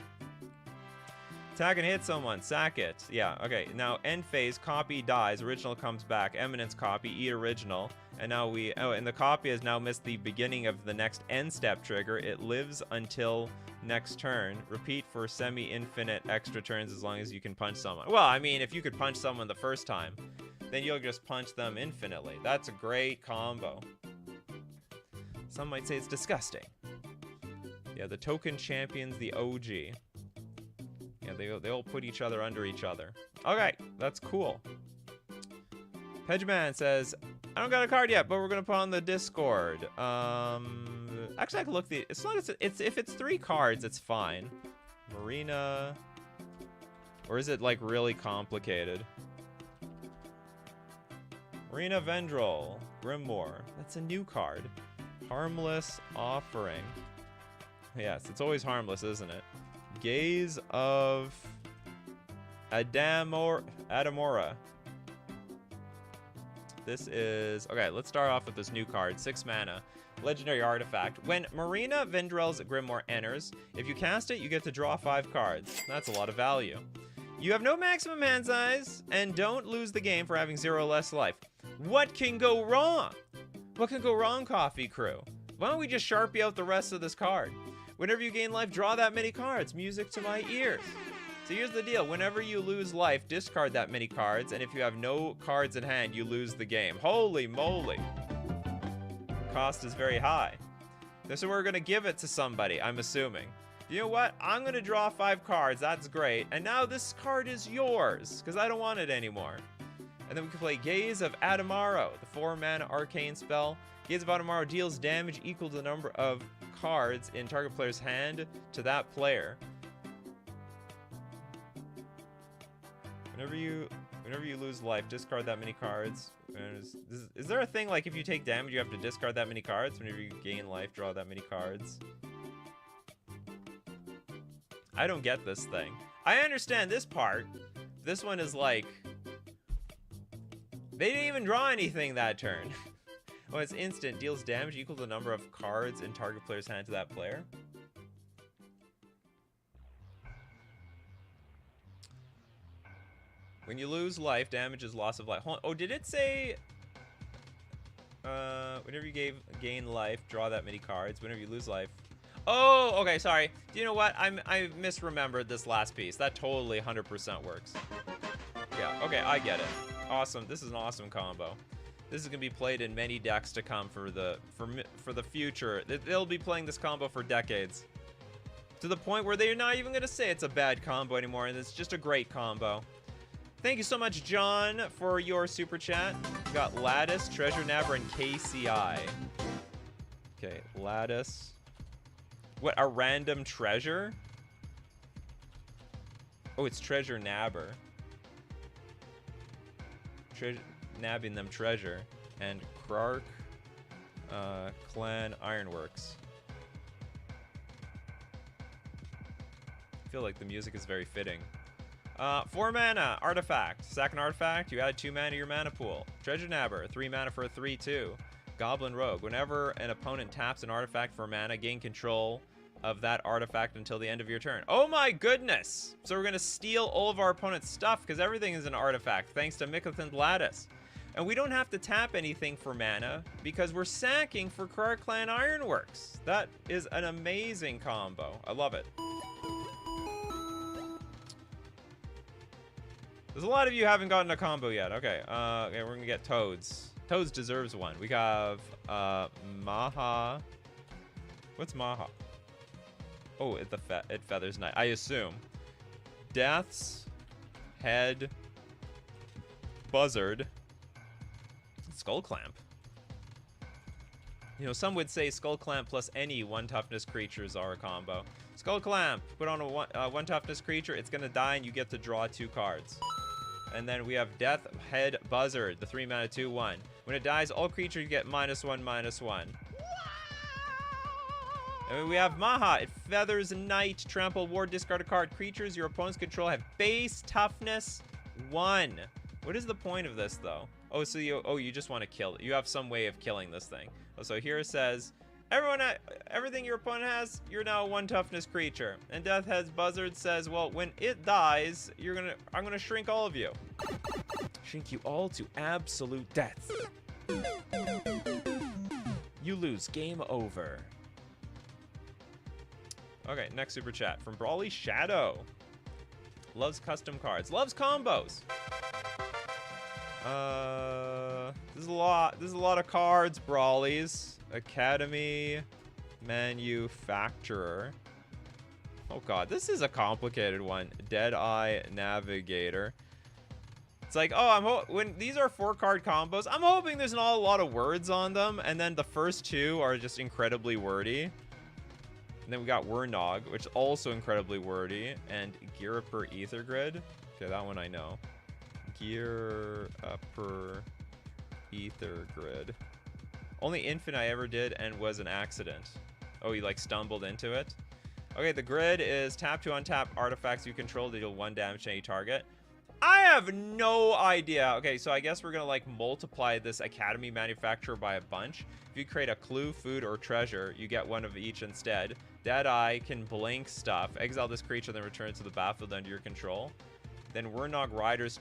Attack and hit someone. Sack it. Yeah, okay. Now, end phase, copy dies. Original comes back. Eminence copy, eat original. And now and the copy has now missed the beginning of the next end step trigger. It lives until next turn. Repeat for semi-infinite extra turns as long as you can punch someone. Well, I mean, if you could punch someone the first time, then you'll just punch them infinitely. That's a great combo. Some might say it's disgusting. Yeah, the token champions the OG. Yeah, they all put each other under each other. Okay, that's cool. Pedgeman says, I don't got a card yet, but we're gonna put on the Discord. Actually, I can look as long as if it's 3 cards, it's fine. Marina, or is it like really complicated? Marina Vendrell, Grimoire. That's a new card. Harmless Offering. Yes, it's always harmless, isn't it? Gaze of Adamora. This is... Okay, let's start off with this new card. 6 mana. Legendary artifact. When Marina Vendrell's Grimoire enters, if you cast it, you get to draw 5 cards. That's a lot of value. You have no maximum hand size, and don't lose the game for having 0 less life. What can go wrong? What can go wrong, Coffee Crew? Why don't we just Sharpie out the rest of this card? Whenever you gain life, draw that many cards. Music to my ears. So here's the deal. Whenever you lose life, discard that many cards. And if you have no cards in hand, you lose the game. Holy moly. Cost is very high. So we're going to give it to somebody, I'm assuming. You know what? I'm going to draw 5 cards. That's great. And now this card is yours, because I don't want it anymore. And then we can play Gaze of Adamaro, the 4-mana arcane spell. Gaze of Adamaro deals damage equal to the number of cards in target player's hand to that player. Whenever you lose life, discard that many cards. Is there a thing like if you take damage, you have to discard that many cards? Whenever you gain life, draw that many cards. I don't get this thing. I understand this part. This one is like... They didn't even draw anything that turn. Oh, it's instant. Deals damage equal to the number of cards in target player's hand to that player. When you lose life, damage is loss of life. Hold on. Oh, did it say... whenever you gain life, draw that many cards. Whenever you lose life... Oh, okay, sorry. Do you know what? I misremembered this last piece. That totally 100% works. Yeah, okay, I get it. Awesome. This is an awesome combo. This is gonna be played in many decks to come for the future. They'll be playing this combo for decades. To the point where they're not even gonna say it's a bad combo anymore, and it's just a great combo. Thank you so much, John, for your super chat. We got Lattice, Treasure Nabber, and KCI. Okay, Lattice. What, a random treasure? Oh, it's Treasure Nabber. Nabbing them treasure. And Krark, Clan Ironworks. I feel like the music is very fitting. 4 mana, artifact. Sack an artifact, you add 2 mana to your mana pool. Treasure Nabber, 3 mana for a 3/2. Goblin Rogue. Whenever an opponent taps an artifact for mana, gain control of that artifact until the end of your turn. Oh my goodness! So we're gonna steal all of our opponent's stuff because everything is an artifact thanks to Mickelton Lattice. And we don't have to tap anything for mana because we're sacking for Krark Clan Ironworks. That is an amazing combo. I love it. There's a lot of you who haven't gotten a combo yet. Okay, okay, we're gonna get Toads. Toads deserves one. We have Maha. What's Maha? Oh, it feathers night. I assume. Death's Head, Buzzard, Skull Clamp. You know, some would say Skull Clamp plus any 1 toughness creatures are a combo. Skull Clamp, put on a 1 toughness creature, it's gonna die and you get to draw 2 cards. And then we have Death Head Buzzard, the 3 mana 2/1. When it dies, all creatures get -1/-1. And we have Maha. It feathers Night, trample, ward, discard a card. Creatures your opponents control have base toughness 1. What is the point of this though? Oh, so you just want to kill it. You have some way of killing this thing. Oh, so here it says, everything your opponent has, you're now a 1 toughness creature. And Death Head's Buzzard says, well, when it dies, I'm gonna shrink all of you. Shrink you all to absolute death. You lose. Game over. Okay, next super chat from Brawly Shadow. Loves custom cards. Loves combos. This is a lot of cards, Brawlies. Academy Manufacturer. Oh god, this is a complicated one. Deadeye Navigator. It's like, oh, when these are 4-card combos, I'm hoping there's not a lot of words on them, and then the first 2 are just incredibly wordy. And then we got Wernog, which is also incredibly wordy, and Gear Upper Ether Grid. Okay, that one I know. Gear Upper Ether Grid. Only Infant I ever did and was an accident. Oh, you like stumbled into it? Okay, the grid is tap to untap artifacts you control to deal 1 damage to any target. I have no idea. Okay, so I guess we're gonna like multiply this Academy Manufacturer by a bunch. If you create a clue, food, or treasure, you get 1 of each instead. Deadeye can blink stuff. Exile this creature, then return it to the battlefield under your control. Then Wernog Rider's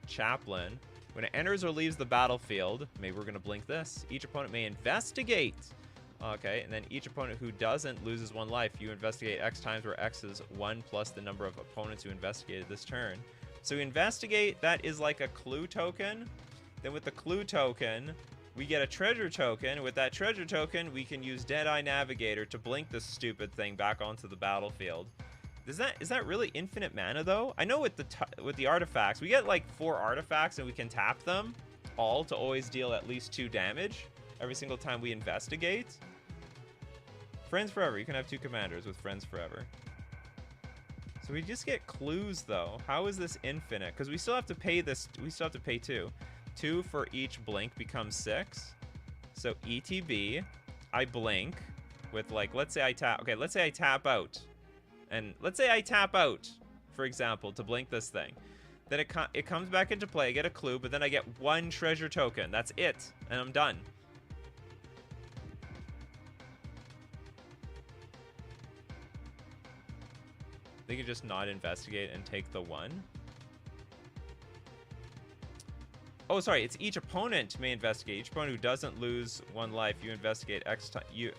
Chaplain. When it enters or leaves the battlefield, maybe we're gonna blink this. Each opponent may investigate. Okay, and then each opponent who doesn't loses 1 life. You investigate X times, where X is 1 plus the number of opponents who investigated this turn. So investigate, that is like a clue token. Then with the clue token, we get a treasure token. With that treasure token, we can use Deadeye Navigator to blink this stupid thing back onto the battlefield. Is that really infinite mana though? I know with the artifacts, we get like 4 artifacts and we can tap them all to always deal at least 2 damage every single time we investigate. Friends Forever, you can have 2 commanders with Friends Forever. So we just get clues though. How is this infinite? Because we still have to pay this, we still have to pay 2. 2 for each blink becomes 6. So ETB, I blink with like, let's say I tap, okay, let's say I tap out. And let's say I tap out, for example, to blink this thing. Then it comes back into play, I get a clue, but then I get 1 treasure token. That's it, and I'm done. They can just not investigate and take the 1. Oh, sorry. It's each opponent may investigate. Each opponent who doesn't lose 1 life, you investigate X time. You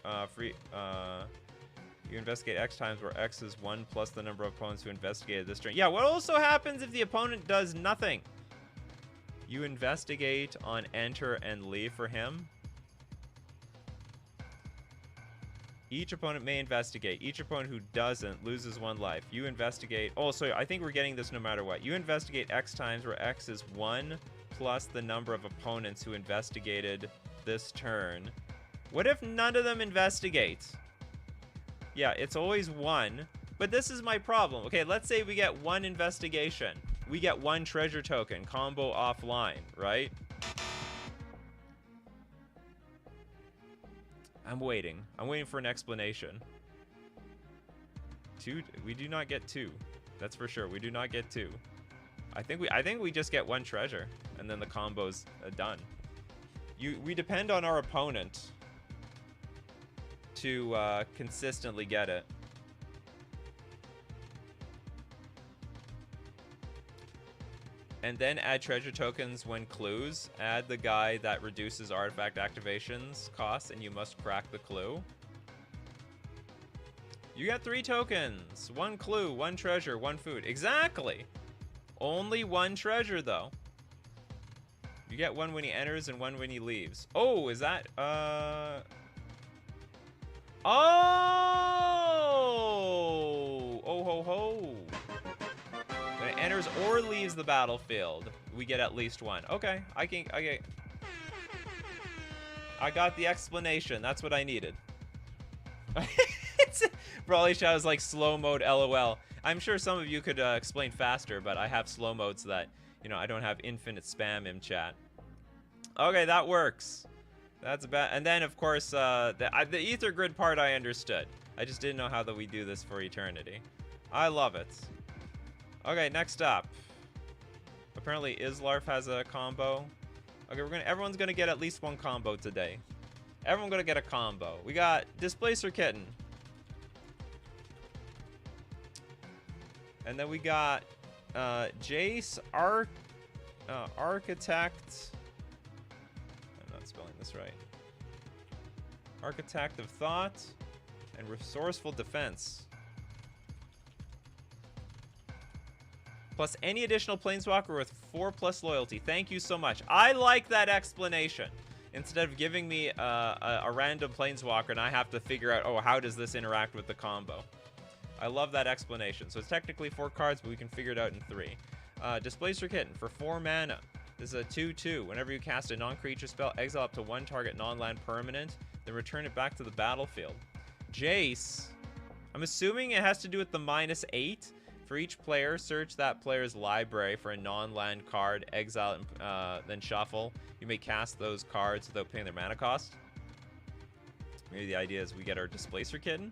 investigate X times, where X is 1 plus the number of opponents who investigated this turn. Yeah. What also happens if the opponent does nothing? You investigate on enter and leave for him. Each opponent may investigate. Each opponent who doesn't loses 1 life. You investigate. Oh, so I think we're getting this no matter what. You investigate X times, where X is 1 plus the number of opponents who investigated this turn. What if none of them investigate? Yeah, it's always 1. But this is my problem. Okay, let's say we get 1 investigation. We get 1 treasure token. Combo offline, right? I'm waiting. I'm waiting for an explanation. 2? We do not get 2. That's for sure. We do not get 2. I think we just get 1 treasure, and then the combo's done. We depend on our opponent to consistently get it. And then add treasure tokens when clues. Add the guy that reduces artifact activations costs, and you must crack the clue. You got 3 tokens. 1 clue, 1 treasure, 1 food. Exactly. Only 1 treasure, though. You get 1 when he enters and 1 when he leaves. Oh, is that, Oh! Oh, ho, ho. When it enters or leaves the battlefield, we get at least 1. Okay, okay. I got the explanation. That's what I needed. Brawly Shadow's like slow mode LOL. I'm sure some of you could explain faster, but I have slow mode so that, you know, I don't have infinite spam in chat. Okay, that works. That's bad. And then, of course, the ether grid part I understood. I just didn't know how that we do this for eternity. I love it. Okay, next up. Apparently Islarf has a combo. Okay, everyone's gonna get at least 1 combo today. Everyone's gonna get a combo. We got Displacer Kitten. And then we got Jace Architect. I'm not spelling this right. Architect of Thought and Resourceful Defense. Plus any additional planeswalker with 4+ loyalty. Thank you so much. I like that explanation. Instead of giving me a random planeswalker and I have to figure out, oh, how does this interact with the combo? I love that explanation. So it's technically 4 cards, but we can figure it out in 3. Displacer Kitten for 4 mana. This is a 2/2. Whenever you cast a non-creature spell, exile up to 1 target non-land permanent, then return it back to the battlefield. Jace. I'm assuming it has to do with the -8. For each player, search that player's library for a non-land card, exile, then shuffle. You may cast those cards without paying their mana cost. Maybe the idea is we get our Displacer Kitten.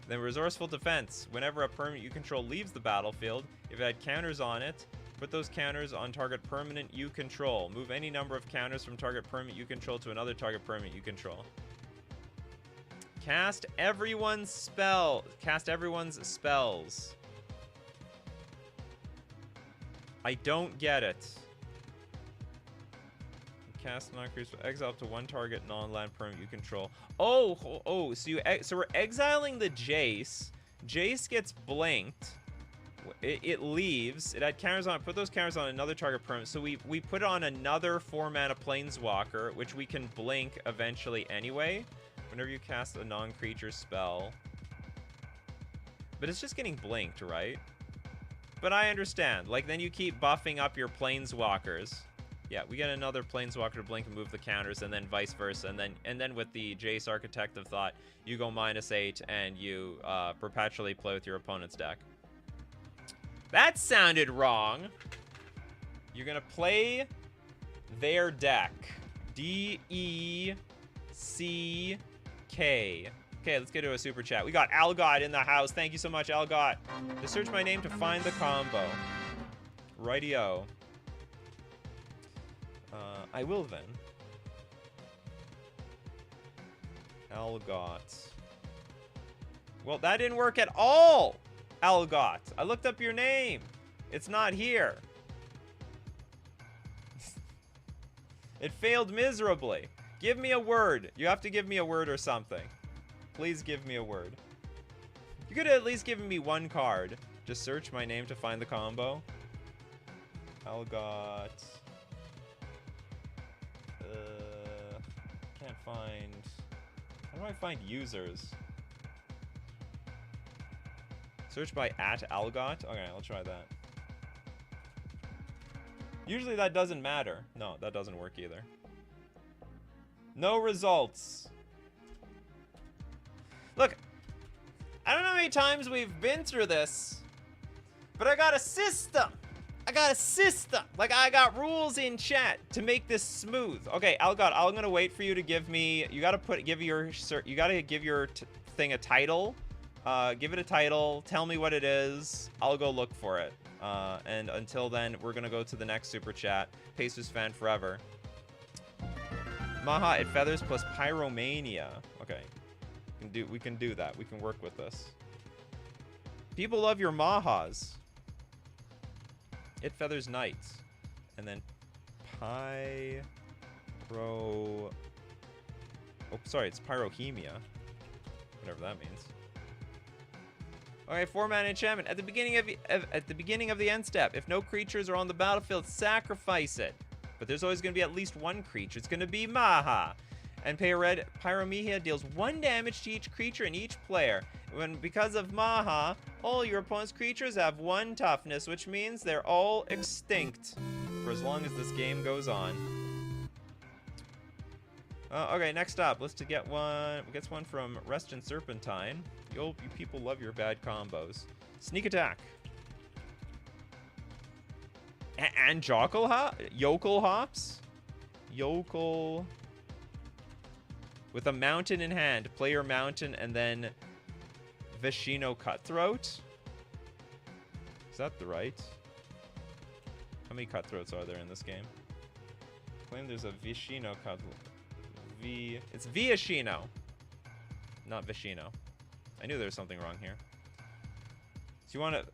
Then Resourceful Defense. Whenever a permanent you control leaves the battlefield, if it had counters on it, put those counters on target permanent you control. Move any number of counters from target permanent you control to another target permanent you control. Cast everyone's spells. I don't get it. Cast non-creature, exile up to 1 target non-land permanent you control. Oh, so we're exiling the Jace. Jace gets blinked. It leaves. It had counters on it. Put those counters on another target permanent. So we put on another 4-mana planeswalker, which we can blink eventually anyway. Whenever you cast a non-creature spell. But it's just getting blinked, right? But I understand. Like, then you keep buffing up your planeswalkers. Yeah, we get another planeswalker to blink and move the counters, and then vice versa. And then with the Jace Architect of Thought, you go -8 and you perpetually play with your opponent's deck. That sounded wrong. You're gonna play their deck. D-E-C-K. Okay, let's get to a super chat. We got Algot in the house. Thank you so much, Algot. To search my name to find the combo. Rightio. I will then. Algot. Well, that didn't work at all, Algot. I looked up your name. It's not here. It failed miserably. Give me a word. You have to give me a word or something. Please give me a word. You could at least give me one card. Just search my name to find the combo. Algot. Can't find... How do I find users? Search by @Algot? Okay, I'll try that. Usually that doesn't matter. No, that doesn't work either. No results. Look, I don't know how many times we've been through this, but I got a system. Like, I got rules in chat to make this smooth. Okay, Algot, I'm gonna wait for you to give me. You gotta give your thing a title. Give it a title. Tell me what it is. I'll go look for it. And until then, we're gonna go to the next super chat. Pacers fan forever. Maha, it feathers plus pyromania. Okay, we can do that. We can work with this. People love your Mahas. It feathers knights, and then pyro. Oh, sorry, it's pyrohemia. Whatever that means. Okay, 4-mana enchantment at the beginning of the end step. If no creatures are on the battlefield, sacrifice it. But there's always going to be at least one creature. It's going to be Maha. And pay a red. Pyromania deals 1 damage to each creature and each player. Because of Maha, all your opponent's creatures have 1 toughness, which means they're all extinct for as long as this game goes on. Okay, next up, let's get one. We get one from Rest and Serpentine. You people love your bad combos. Sneak attack. And Yokel hops. Yokel. With a mountain in hand, play your mountain and then Vishino Cutthroat. Is that the right? How many cutthroats are there in this game? Claim there's a Vishino Cutthroat. It's Viashino, not Vishino. I knew there was something wrong here. So you want to...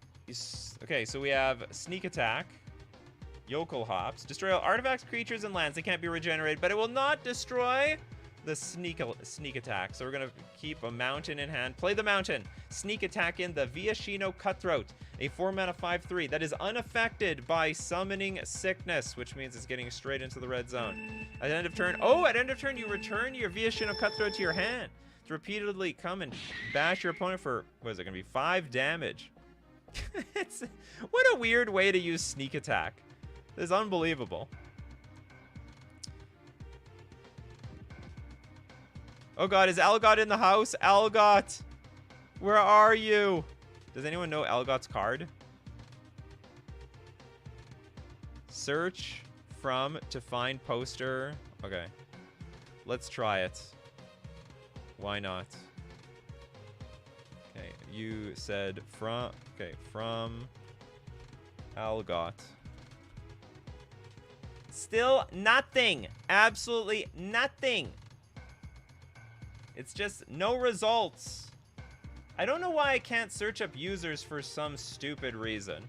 Okay, so we have Sneak Attack. Yokel Hops. Destroy all artifacts, creatures, and lands. They can't be regenerated, but it will not destroy the sneak attack. So we're going to keep a mountain in hand. Play the mountain. Sneak attack in the Viashino Cutthroat. A 4-mana 5/3 that is unaffected by summoning sickness, which means it's getting straight into the red zone. At end of turn, you return your Viashino Cutthroat to your hand to repeatedly come and bash your opponent for, what is it going to be, 5 damage. What a weird way to use sneak attack. This is unbelievable. Oh god, is Algot in the house? Algot! Where are you? Does anyone know Algot's card? Search from to find poster. Okay. Let's try it. Why not? Okay, you said from... Okay, from Algot. Still nothing. Absolutely nothing. It's just no results. I don't know why I can't search up users for some stupid reason.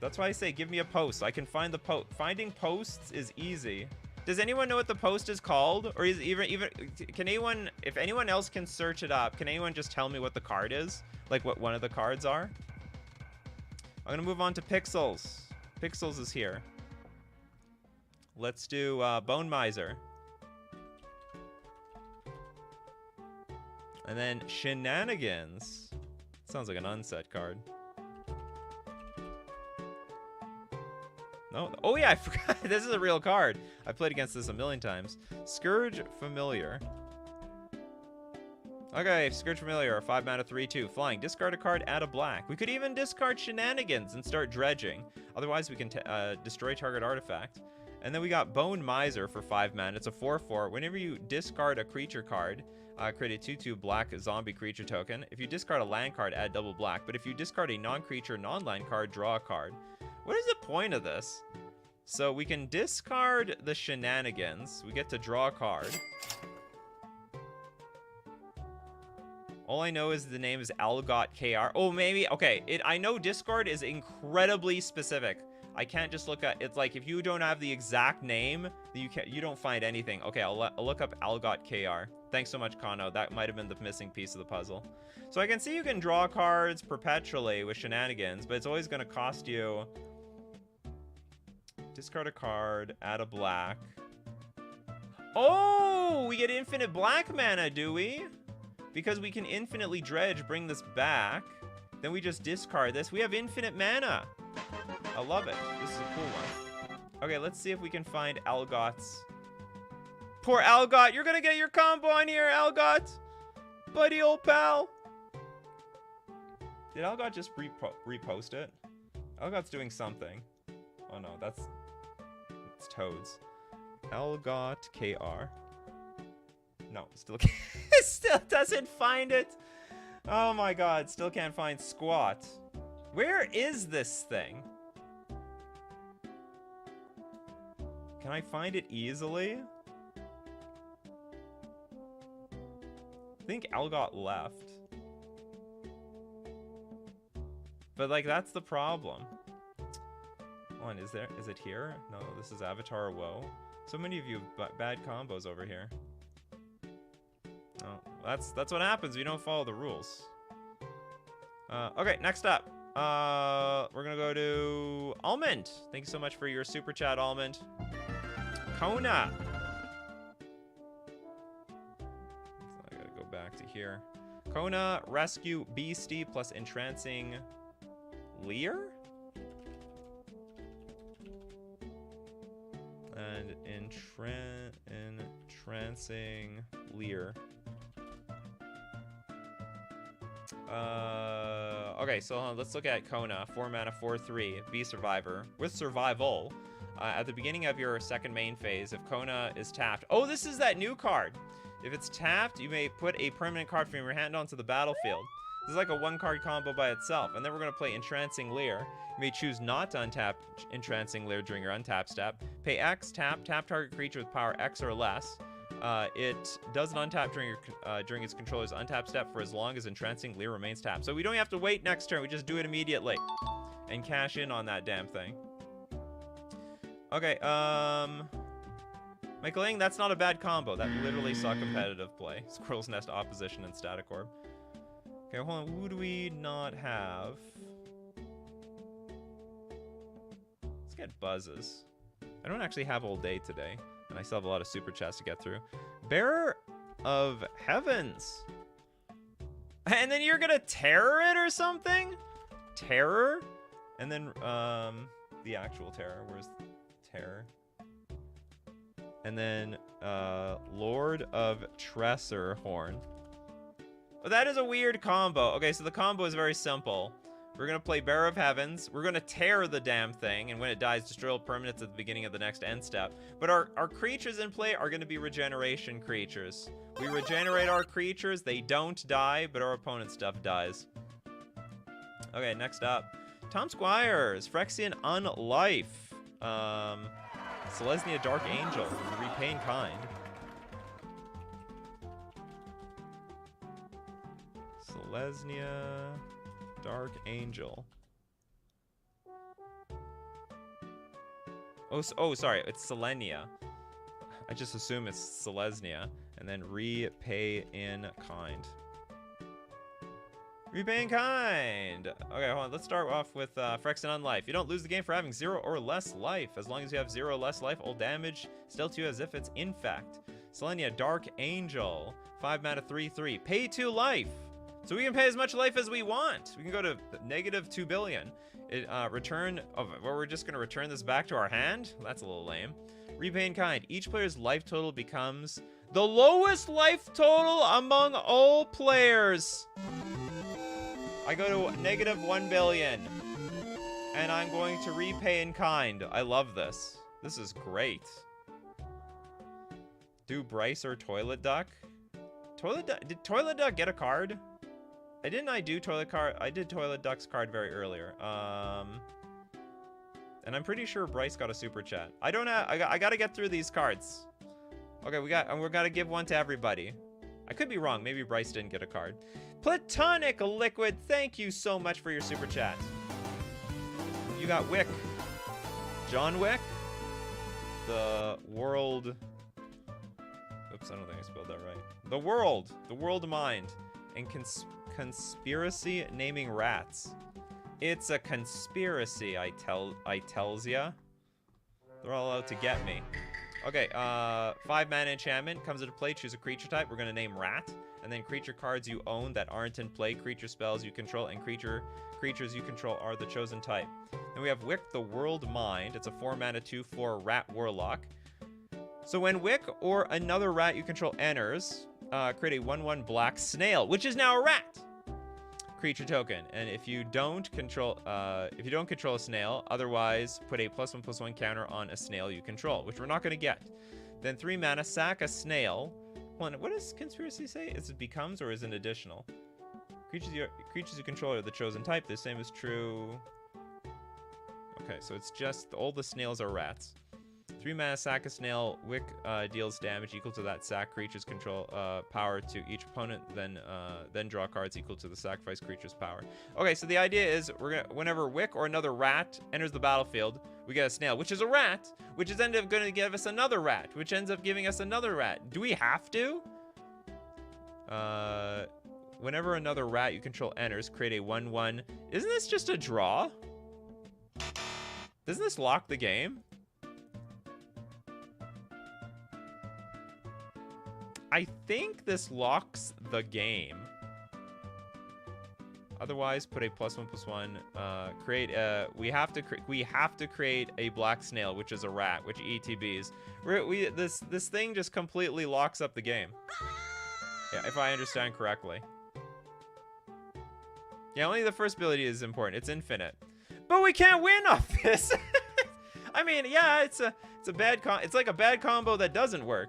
That's why I say give me a post. I can find the post. Finding posts is easy. Does anyone know what the post is called? Or is even can anyone, if anyone else can search it up, can anyone just tell me what the card is? Like what one of the cards are? I'm gonna move on to Pixels. Pixels is here. Let's do Bone Miser. And then Shenanigans. Sounds like an unset card. No. Oh yeah, I forgot. This is a real card. I played against this a million times. Scourge Familiar. Okay, Scourge Familiar, 5-mana 3/2. Flying. Discard a card, add a black. We could even discard Shenanigans and start dredging. Otherwise, we can destroy target artifact. And then we got Bone Miser for 5 mana. It's a 4/4. Whenever you discard a creature card, create a 2/2 black zombie creature token. If you discard a land card, add double black. But if you discard a non-creature, non-land card, draw a card. What is the point of this? So we can discard the Shenanigans. We get to draw a card. All I know is the name is Algot KR. Oh, maybe. Okay, I know discard is incredibly specific. I can't just look at, it's like if you don't have the exact name, you don't find anything. Okay, I'll look up Algot KR. Thanks so much, Kano. That might have been the missing piece of the puzzle. So I can see you can draw cards perpetually with shenanigans, but it's always going to cost you. Discard a card, add a black. Oh, we get infinite black mana, do we? Because we can infinitely dredge, bring this back. Then we just discard this. We have infinite mana. I love it. This is a cool one. Okay, let's see if we can find Algot's. Poor Algot. You're going to get your combo on here, Algot. Buddy, old pal. Did Algot just repost it? Algot's doing something. Oh, no. It's Toads. Algot KR. No, still doesn't find it. Oh my god, still can't find squat. Where is this thing? Can I find it easily? I think Algot left. But like, that's the problem. Hold on, is it here? No, this is Avatar Woe. So many of you have bad combos over here. Oh, that's what happens if you don't follow the rules. Okay, next up. We're gonna go to Almond. Thank you so much for your super chat, Almond. Kona. So I gotta go back to here. Kona, Rescue Beastie plus Entrancing Leer? And Entrancing Leer. Okay, so let's look at Kona. 4 mana, 4/3, Be Survivor. With Survival, at the beginning of your second main phase, if Kona is tapped... Oh, this is that new card! If it's tapped, you may put a permanent card from your hand onto the battlefield. This is like a 1-card combo by itself. And then we're going to play Entrancing Leer. You may choose not to untap Entrancing Leer during your untap step. Pay X, tap target creature with power X or less. It doesn't untap during its controller's untap step for as long as Entrancing Leer remains tapped. So we don't have to wait next turn. We just do it immediately and cash in on that damn thing. Okay, Michael Ing, that's not a bad combo. That literally saw competitive play. Squirrel's Nest, Opposition, and Static Orb. Okay, hold on. Who do we not have? Let's get Buzzes. I don't actually have all day today, and I still have a lot of super chats to get through. Bearer of Heavens. And then you're gonna terror it or something? Terror? And then, the actual terror. Where's terror? And then, Lord of Tressorhorn. Oh, that is a weird combo. Okay, so the combo is very simple. We're going to play Bearer of Heavens. We're going to tear the damn thing, and when it dies, destroy all permanents at the beginning of the next end step. But our creatures in play are going to be regeneration creatures. We regenerate our creatures. They don't die, but our opponent's stuff dies. Okay, next up. Tom Squires, Phyrexian Unlife. Selesnya Dark Angel, Repay in Kind. Selesnya Dark Angel. Oh, sorry, it's Selenia. I just assume it's Selesnya. And then Repay in Kind. Repay in Kind! Okay, hold on. Let's start off with Phyrexian Unlife. You don't lose the game for having 0 or less life. As long as you have 0 or less life, all damage still to you as if it's infect. Selenia Dark Angel. 5 mana, 3/3. Pay 2 life. So we can pay as much life as we want. We can go to -2 billion. Return... Oh, well, we're just going to return this back to our hand? That's a little lame. Repay in Kind. Each player's life total becomes the lowest life total among all players. I go to -1 billion. And I'm going to repay in kind. I love this. This is great. Do Bryce or Toilet Duck? Did Toilet Duck get a card? I do I did Toilet Duck's card very earlier. And I'm pretty sure Bryce got a super chat. I gotta get through these cards. Okay, we gotta give one to everybody. I could be wrong. Maybe Bryce didn't get a card. Platonic Liquid, thank you so much for your super chat. You got Wick. John Wick. The world... Oops, I don't think I spelled that right. The world mind, and conspiracy naming rats. It's a conspiracy, I tells ya. They're all out to get me. Okay, 5-mana enchantment comes into play. Choose a creature type. We're gonna name rat, and then creature cards you own that aren't in play, creature spells you control, and creatures you control are the chosen type. Then we have Wick the World Mind. It's a 4-mana 2/4 rat warlock. So when Wick or another rat you control enters, create a 1/1 black snail, which is now a rat creature token. And if you don't control a snail, otherwise put a +1/+1 counter on a snail you control, which we're not going to get. Then 3 mana, sack a snail. Hold on, what does conspiracy say? Is it becomes or is it additional? Creatures you control are the chosen type. The same is true. Okay, so it's just all the snails are rats. 3 mana, sack a snail. Wick deals damage equal to that sack creature's control power to each opponent. Then draw cards equal to the sacrifice creature's power. Okay, so the idea is whenever Wick or another rat enters the battlefield, we get a snail, which is a rat, which is ended up going to give us another rat, which ends up giving us another rat. Do we have to? Whenever another rat you control enters, create a 1/1. Isn't this just a draw? Doesn't this lock the game? I think this locks the game. Otherwise, put a +1/+1. We have to create a black snail, which is a rat, which ETBs. This thing just completely locks up the game. Yeah, if I understand correctly. Yeah, only the first ability is important. It's infinite, but we can't win off this. I mean, yeah, it's like a bad combo that doesn't work.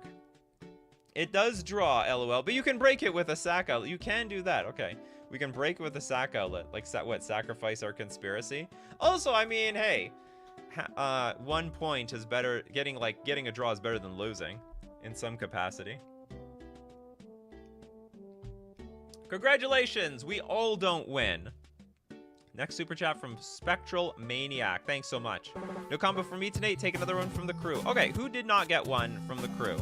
It does draw, LOL, but you can break it with a sack outlet. You can do that. Okay, we can break it with a sack outlet. Like, sacrifice our conspiracy? Also, I mean, hey, 1 point is better. Getting a draw is better than losing in some capacity. Congratulations, we all don't win. Next super chat from Spectral Maniac. Thanks so much. No combo from me tonight. Take another one from the crew. Okay, who did not get one from the crew?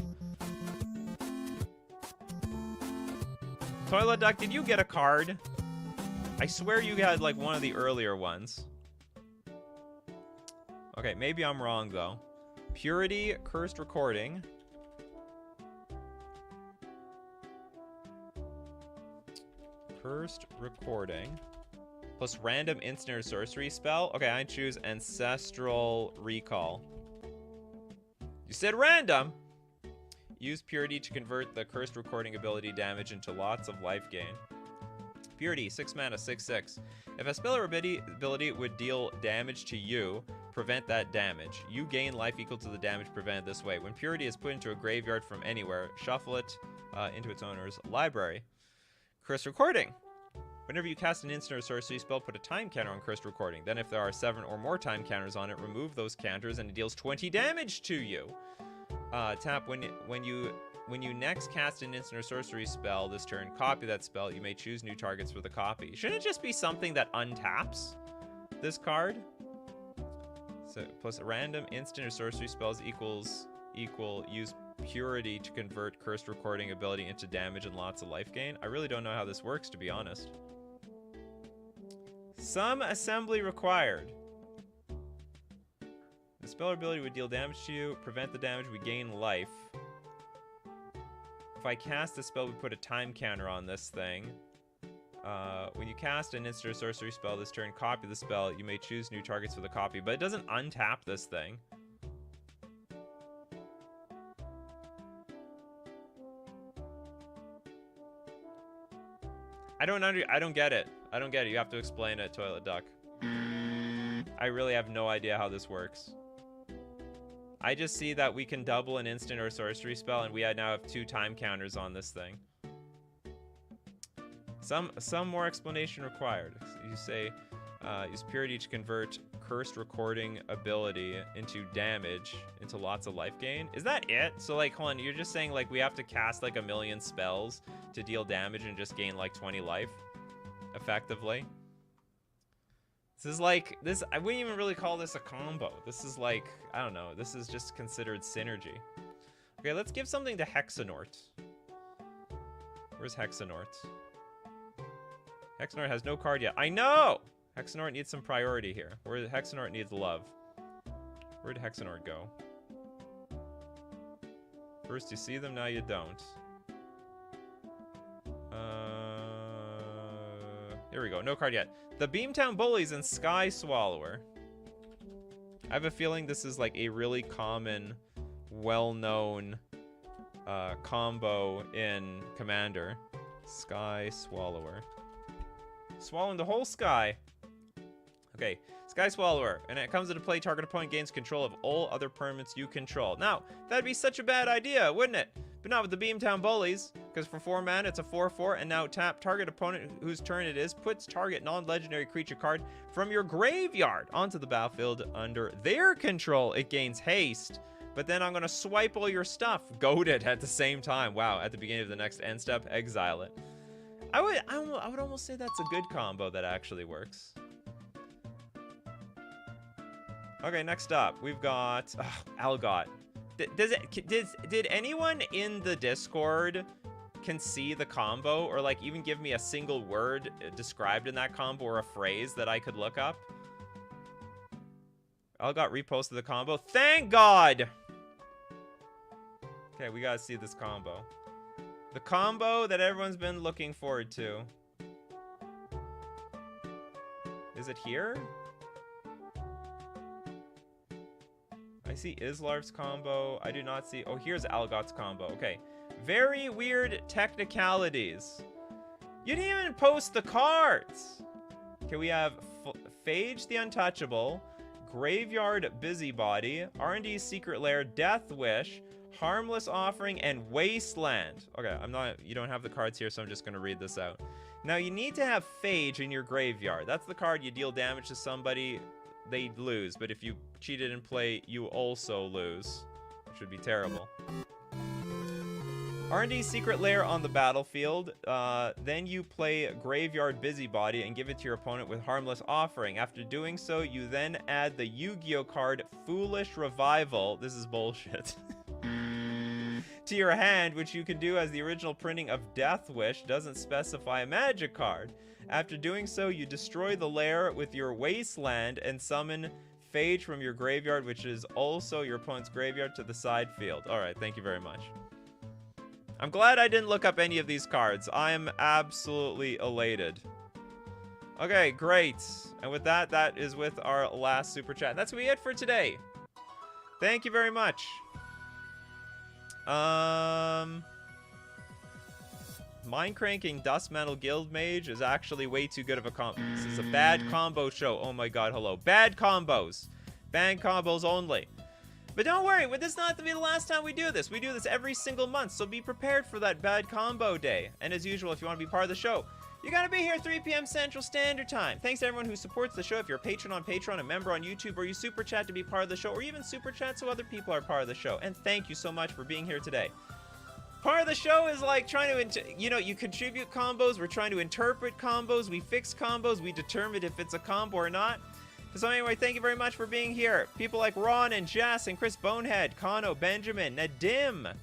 Toilet Duck, did you get a card? I swear you had like one of the earlier ones. Okay, maybe I'm wrong though. Purity, Cursed Recording. Cursed Recording. Plus random instant or sorcery spell. Okay, I choose Ancestral Recall. You said random! Use Purity to convert the Cursed Recording ability damage into lots of life gain. Purity, 6 mana, 6/6. If a spell or ability would deal damage to you, prevent that damage. You gain life equal to the damage prevented this way. When Purity is put into a graveyard from anywhere, shuffle it into its owner's library. Cursed Recording. Whenever you cast an instant or sorcery spell, put a time counter on Cursed Recording. Then if there are 7 or more time counters on it, remove those counters and it deals 20 damage to you. Tap when you next cast an instant or sorcery spell this turn, copy that spell. You may choose new targets for the copy. Shouldn't it just be something that untaps this card? So plus a random instant or sorcery spells use Purity to convert Cursed Recording ability into damage and lots of life gain. I really don't know how this works, to be honest. Some assembly required. The spell or ability would deal damage to you. Prevent the damage, we gain life. If I cast the spell, we put a time counter on this thing. When you cast an instant or sorcery spell this turn, copy the spell. You may choose new targets for the copy, but it doesn't untap this thing. I don't get it. I don't get it. You have to explain it, Toilet Duck. I really have no idea how this works. I just see that we can double an instant or sorcery spell, and we now have 2 time counters on this thing. Some more explanation required. You say, use Purity to convert Cursed Recording ability into damage, into lots of life gain. Is that it? So like, hold on, you're just saying like we have to cast like 1,000,000 spells to deal damage and just gain like 20 life, effectively. This is like, this, I wouldn't even really call this a combo. This is like, I don't know, this is just considered synergy. Okay, let's give something to Hexanort. Where's Hexanort? Hexanort has no card yet. I know! Hexanort needs some priority here. Hexanort needs love. Where'd Hexanort go? First you see them, now you don't. Here we go, no card yet. The Beamtown Bullies and Sky Swallower. I have a feeling this is like a really common, well-known combo in Commander. Sky Swallower. Swallowing the whole sky. Okay, Sky Swallower. And it comes into play, target opponent gains control of all other permanents you control. Now, that'd be such a bad idea, wouldn't it? But not with the Beamtown Bullies, because for 4 mana, it's a 4/4, and now tap target opponent whose turn it is, puts target non-legendary creature card from your graveyard onto the battlefield under their control. It gains haste, but then I'm going to swipe all your stuff, goad it at the same time. Wow, at the beginning of the next end step, exile it. I would almost say that's a good combo that actually works. Okay, next up, we've got Algot. Did anyone in the Discord can see the combo, or like even give me a single word described in that combo or a phrase that I could look up? Algot reposted the combo. Thank God! Okay, we gotta see this combo. The combo that everyone's been looking forward to. Is it here? I see Islarf's combo. I do not see... Oh, here's Algot's combo. Okay. Very weird technicalities. You didn't even post the cards. Okay, we have Phage the Untouchable, Graveyard Busybody, R&D's Secret Lair, Death Wish, Harmless Offering, and Wasteland. Okay, you don't have the cards here, so I'm just going to read this out. Now, you need to have Phage in your graveyard. That's the card you deal damage to somebody, they lose. But if you cheated in play, you also lose. Which would be terrible. R&D's Secret Lair on the battlefield. Then you play Graveyard Busybody and give it to your opponent with Harmless Offering. After doing so, you then add the Yu-Gi-Oh card Foolish Revival. This is bullshit. To your hand, which you can do as the original printing of Death Wish doesn't specify a magic card. After doing so, you destroy the lair with your Wasteland and summon Phage from your graveyard, which is also your opponent's graveyard, to the side field. Alright, thank you very much. I'm glad I didn't look up any of these cards. I am absolutely elated. Okay, great. And with that, that is with our last super chat. That's gonna be it for today. Thank you very much. Mind Cranking Dustmantle Guild Mage is actually way too good of a combo. This is a bad combo show. Oh my god, hello. Bad combos. Bad combos only. But don't worry, this is not to be the last time we do this. We do this every single month, so be prepared for that bad combo day. And as usual, if you want to be part of the show, you gotta be here 3 p.m. Central Standard Time. Thanks to everyone who supports the show. If you're a patron on Patreon, a member on YouTube, or you super chat to be part of the show, or even super chat so other people are part of the show. And thank you so much for being here today. Part of the show is like trying to, you contribute combos. We're trying to interpret combos. We fix combos. We determine if it's a combo or not. So anyway, thank you very much for being here. People like Ron and Jess and Chris Bonehead, Kano, Benjamin, Nadim.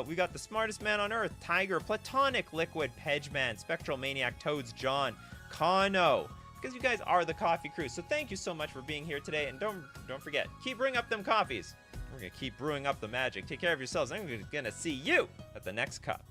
We got the smartest man on earth, Tiger, Platonic, Liquid, Pedgeman, Spectral Maniac, Toads, John, Kano. Because you guys are the coffee crew. So thank you so much for being here today. And don't forget, keep brewing up them coffees. We're going to keep brewing up the magic. Take care of yourselves. I'm going to see you at the next cup.